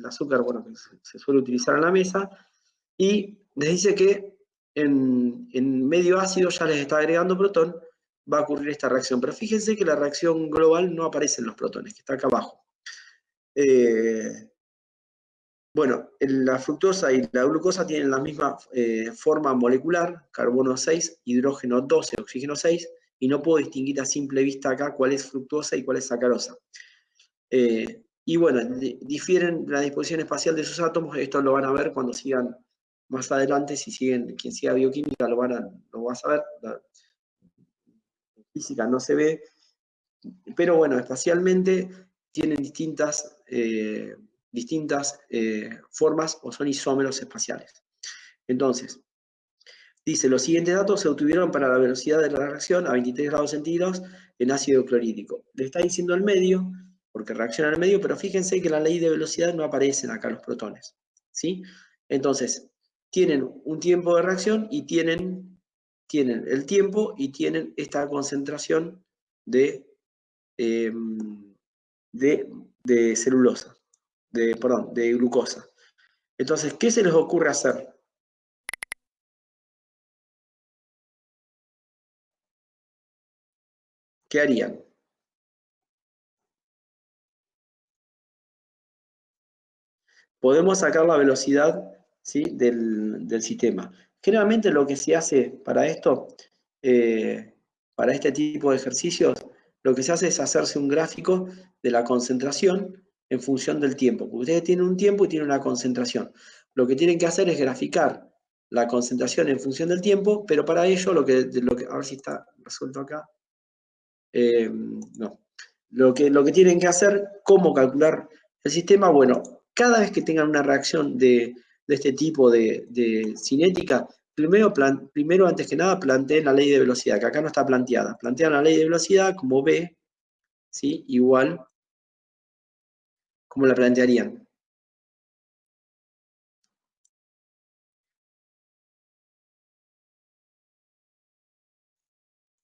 azúcar, bueno, que se suele utilizar en la mesa, y les dice que en medio ácido ya les está agregando protón, va a ocurrir esta reacción. Pero fíjense que la reacción global no aparece en los protones, que está acá abajo. Bueno, la fructosa y la glucosa tienen la misma forma molecular, carbono 6, hidrógeno 12, oxígeno 6, y no puedo distinguir a simple vista acá cuál es fructosa y cuál es sacarosa. Y bueno, difieren la disposición espacial de sus átomos, esto lo van a ver cuando sigan más adelante, quien siga bioquímica lo va a saber, la física no se ve, pero bueno, espacialmente tienen distintas formas o son isómeros espaciales. Entonces, dice, los siguientes datos se obtuvieron para la velocidad de la reacción a 23 grados centígrados en ácido clorhídrico. Le está diciendo el medio, porque reacciona al medio, pero fíjense que la ley de velocidad no aparecen acá los protones, ¿sí? Entonces, tienen un tiempo de reacción y tienen el tiempo y tienen esta concentración de celulosa, perdón, de glucosa. Entonces, ¿qué se les ocurre hacer? ¿Qué harían? Podemos sacar la velocidad, ¿sí?, del sistema. Generalmente lo que se hace para esto, para este tipo de ejercicios, lo que se hace es hacerse un gráfico de la concentración en función del tiempo. Porque ustedes tienen un tiempo y tienen una concentración. Lo que tienen que hacer es graficar la concentración en función del tiempo, pero para ello, a ver si está resuelto acá. No. Lo que tienen que hacer, cómo calcular el sistema, bueno, cada vez que tengan una reacción de este tipo de cinética, primero, antes que nada, planteen la ley de velocidad, que acá no está planteada. Plantean la ley de velocidad como B, ¿sí?, igual, ¿cómo la plantearían?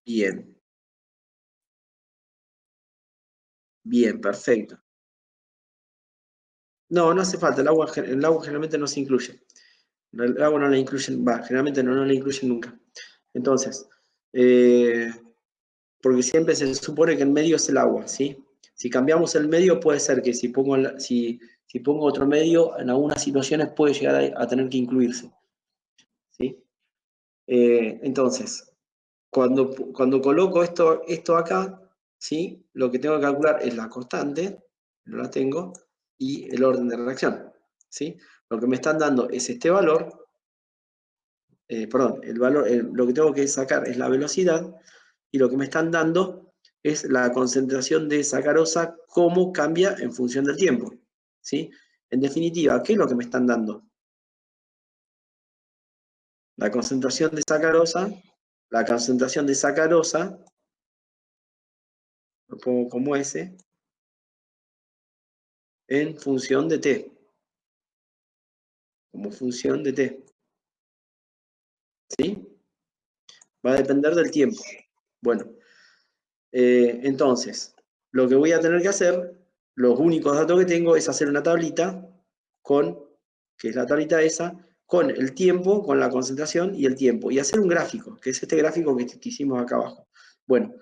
Bien, bien, perfecto. No, no hace falta, el agua generalmente no se incluye. El agua no la incluyen, generalmente no la incluyen nunca. Entonces, porque siempre se supone que el medio es el agua, ¿sí? Si cambiamos el medio, puede ser que si pongo otro medio, en algunas situaciones puede llegar a tener que incluirse, ¿sí? Entonces, cuando coloco esto acá, ¿sí?, lo que tengo que calcular es la constante, no la tengo, y el orden de reacción, ¿sí? Lo que me están dando es este valor, perdón, lo que tengo que sacar es la velocidad, y lo que me están dando es la concentración de sacarosa, cómo cambia en función del tiempo, ¿sí? En definitiva, ¿qué es lo que me están dando? La concentración de sacarosa, lo pongo como S, en función de T, como función de T, ¿sí? Va a depender del tiempo. Bueno, entonces, lo que voy a tener que hacer, los únicos datos que tengo es hacer una tablita que es la tablita esa, con el tiempo, con la concentración y el tiempo, y hacer un gráfico, que es este gráfico que hicimos acá abajo. Bueno,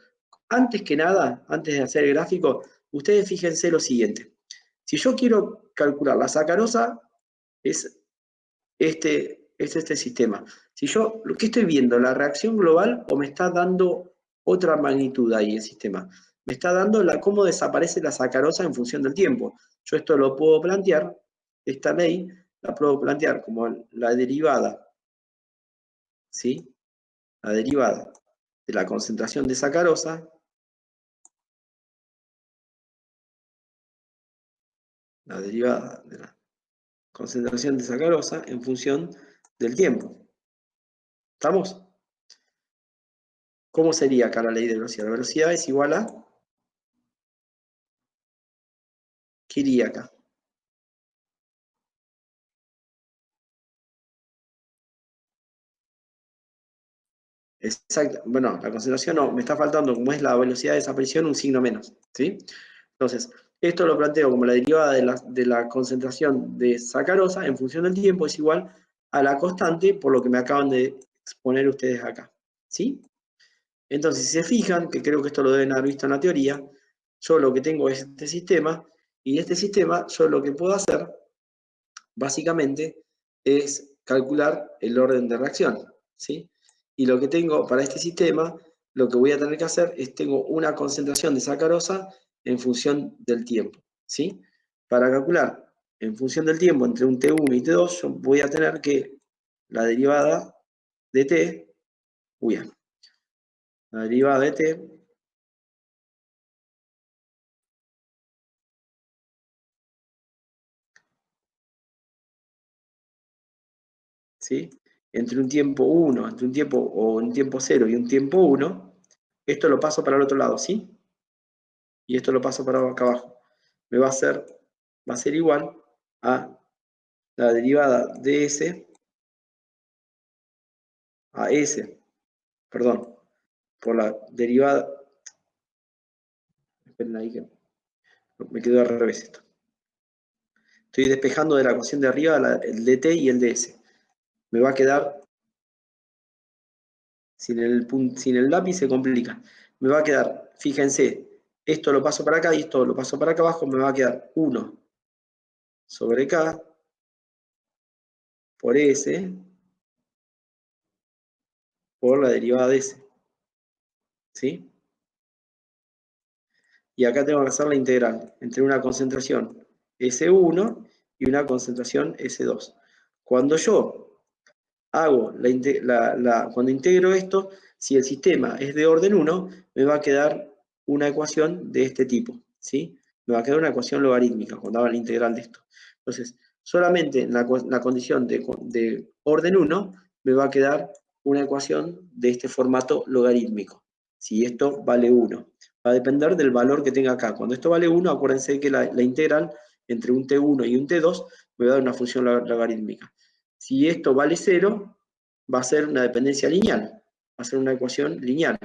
antes que nada, antes de hacer el gráfico, ustedes fíjense lo siguiente. Si yo quiero calcular la sacarosa, es este sistema. Si yo, ¿qué estoy viendo? ¿La reacción global o me está dando otra magnitud ahí el sistema? Me está dando cómo desaparece la sacarosa en función del tiempo. Yo esto lo puedo plantear, esta ley la puedo plantear como la derivada, ¿sí? La derivada de la concentración de sacarosa, la derivada de la concentración de sacarosa en función del tiempo. ¿Estamos? ¿Cómo sería acá la ley de velocidad? La velocidad es igual a... ¿Qué iría acá? Exacto. Bueno, la concentración no, me está faltando, como es la velocidad de desaparición, un signo menos, ¿sí? Entonces, esto lo planteo como la derivada de la concentración de sacarosa en función del tiempo es igual a la constante por lo que me acaban de exponer ustedes acá, ¿sí? Entonces, si se fijan, que creo que esto lo deben haber visto en la teoría, yo lo que tengo es este sistema, y este sistema yo lo que puedo hacer, básicamente, es calcular el orden de reacción, ¿sí? Y lo que tengo para este sistema, lo que voy a tener que hacer es tengo una concentración de sacarosa en función del tiempo, ¿sí? Para calcular en función del tiempo entre un T1 y T2, yo voy a tener que la derivada de T, la derivada de T, ¿sí?, entre un tiempo 1, entre un tiempo o un tiempo 0 y un tiempo 1, esto lo paso para el otro lado, ¿sí? Y esto lo paso para acá abajo. Va a ser igual a la derivada de S a S, perdón, por la derivada. Esperen ahí que me quedó al revés esto. Estoy despejando de la ecuación de arriba el dt y el ds. Me va a quedar, sin el lápiz se complica. Me va a quedar, fíjense, esto lo paso para acá y esto lo paso para acá abajo, me va a quedar 1 sobre K por S por la derivada de S. ¿Sí? Y acá tengo que hacer la integral entre una concentración S1 y una concentración S2. Cuando yo hago cuando integro esto, si el sistema es de orden 1, me va a quedar una ecuación de este tipo, ¿sí? Me va a quedar una ecuación logarítmica cuando haga la integral de esto. Entonces, solamente en la condición de orden 1 me va a quedar una ecuación de este formato logarítmico, si esto vale 1. Va a depender del valor que tenga acá. Cuando esto vale 1, acuérdense que la integral entre un t1 y un t2 me va a dar una función logarítmica. Si esto vale 0, va a ser una dependencia lineal, va a ser una ecuación lineal,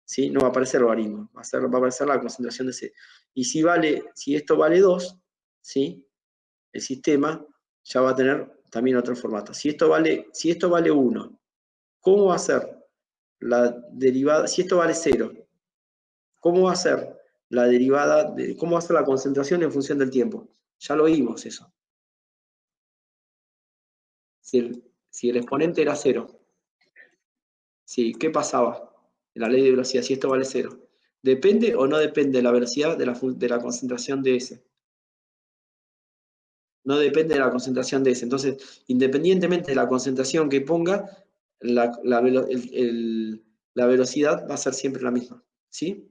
¿sí? No va a aparecer logaritmo, va a aparecer la concentración de C. Y si esto vale 2, ¿sí? El sistema ya va a tener también otro formato. Si esto vale 1, ¿cómo va a ser la derivada? Si esto vale 0, ¿cómo va a ser la derivada? ¿Cómo va a ser la concentración en función del tiempo? Ya lo vimos eso. Si el exponente era 0, ¿sí? ¿Qué pasaba en la ley de velocidad si esto vale 0? ¿Depende o no depende de la velocidad de la concentración de S? No depende de la concentración de S. Entonces, independientemente de la concentración que ponga, la velocidad va a ser siempre la misma, ¿sí?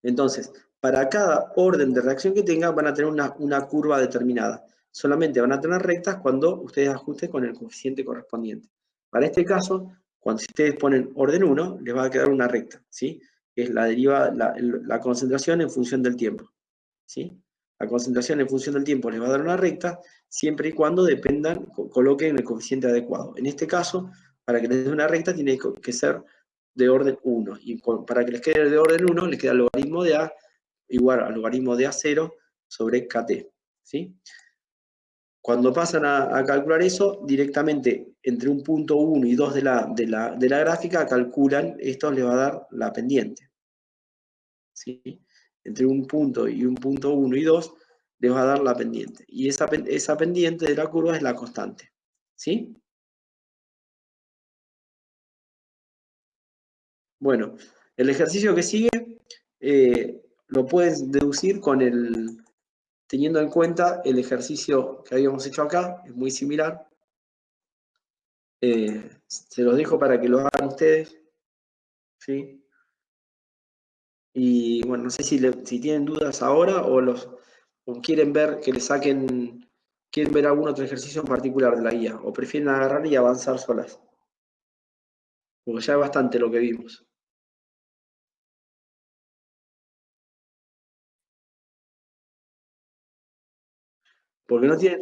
Entonces, para cada orden de reacción que tenga, van a tener una curva determinada. Solamente van a tener rectas cuando ustedes ajusten con el coeficiente correspondiente. Para este caso, cuando ustedes ponen orden 1, les va a quedar una recta, ¿sí? Que es la concentración en función del tiempo, ¿sí? La concentración en función del tiempo les va a dar una recta, siempre y cuando coloquen el coeficiente adecuado. En este caso, para que les dé una recta, tiene que ser de orden 1. Y para que les quede de orden 1, les queda el logaritmo de A igual al logaritmo de A0 sobre KT, ¿sí? Cuando pasan a calcular eso, directamente entre un punto 1 y 2 de la gráfica, calculan, esto les va a dar la pendiente, ¿sí? Entre un punto y un punto 1 y 2 les va a dar la pendiente. Y esa pendiente de la curva es la constante, ¿sí? Bueno, el ejercicio que sigue lo puedes deducir teniendo en cuenta el ejercicio que habíamos hecho acá, es muy similar. Se los dejo para que lo hagan ustedes, ¿sí? Y bueno, no sé si tienen dudas ahora o quieren ver que quieren ver algún otro ejercicio en particular de la guía, o prefieren agarrar y avanzar solas, porque ya es bastante lo que vimos. Porque no tienen,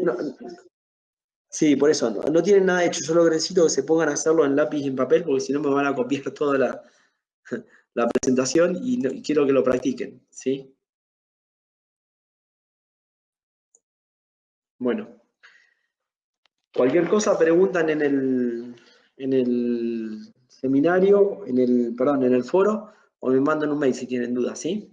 sí, por eso, no tienen nada hecho, yo lo que necesito es que se pongan a hacerlo en lápiz y en papel, porque si no me van a copiar toda la presentación y quiero que lo practiquen, ¿sí? Bueno, cualquier cosa preguntan en el seminario, perdón, en el foro, o me mandan un mail si tienen dudas, ¿sí?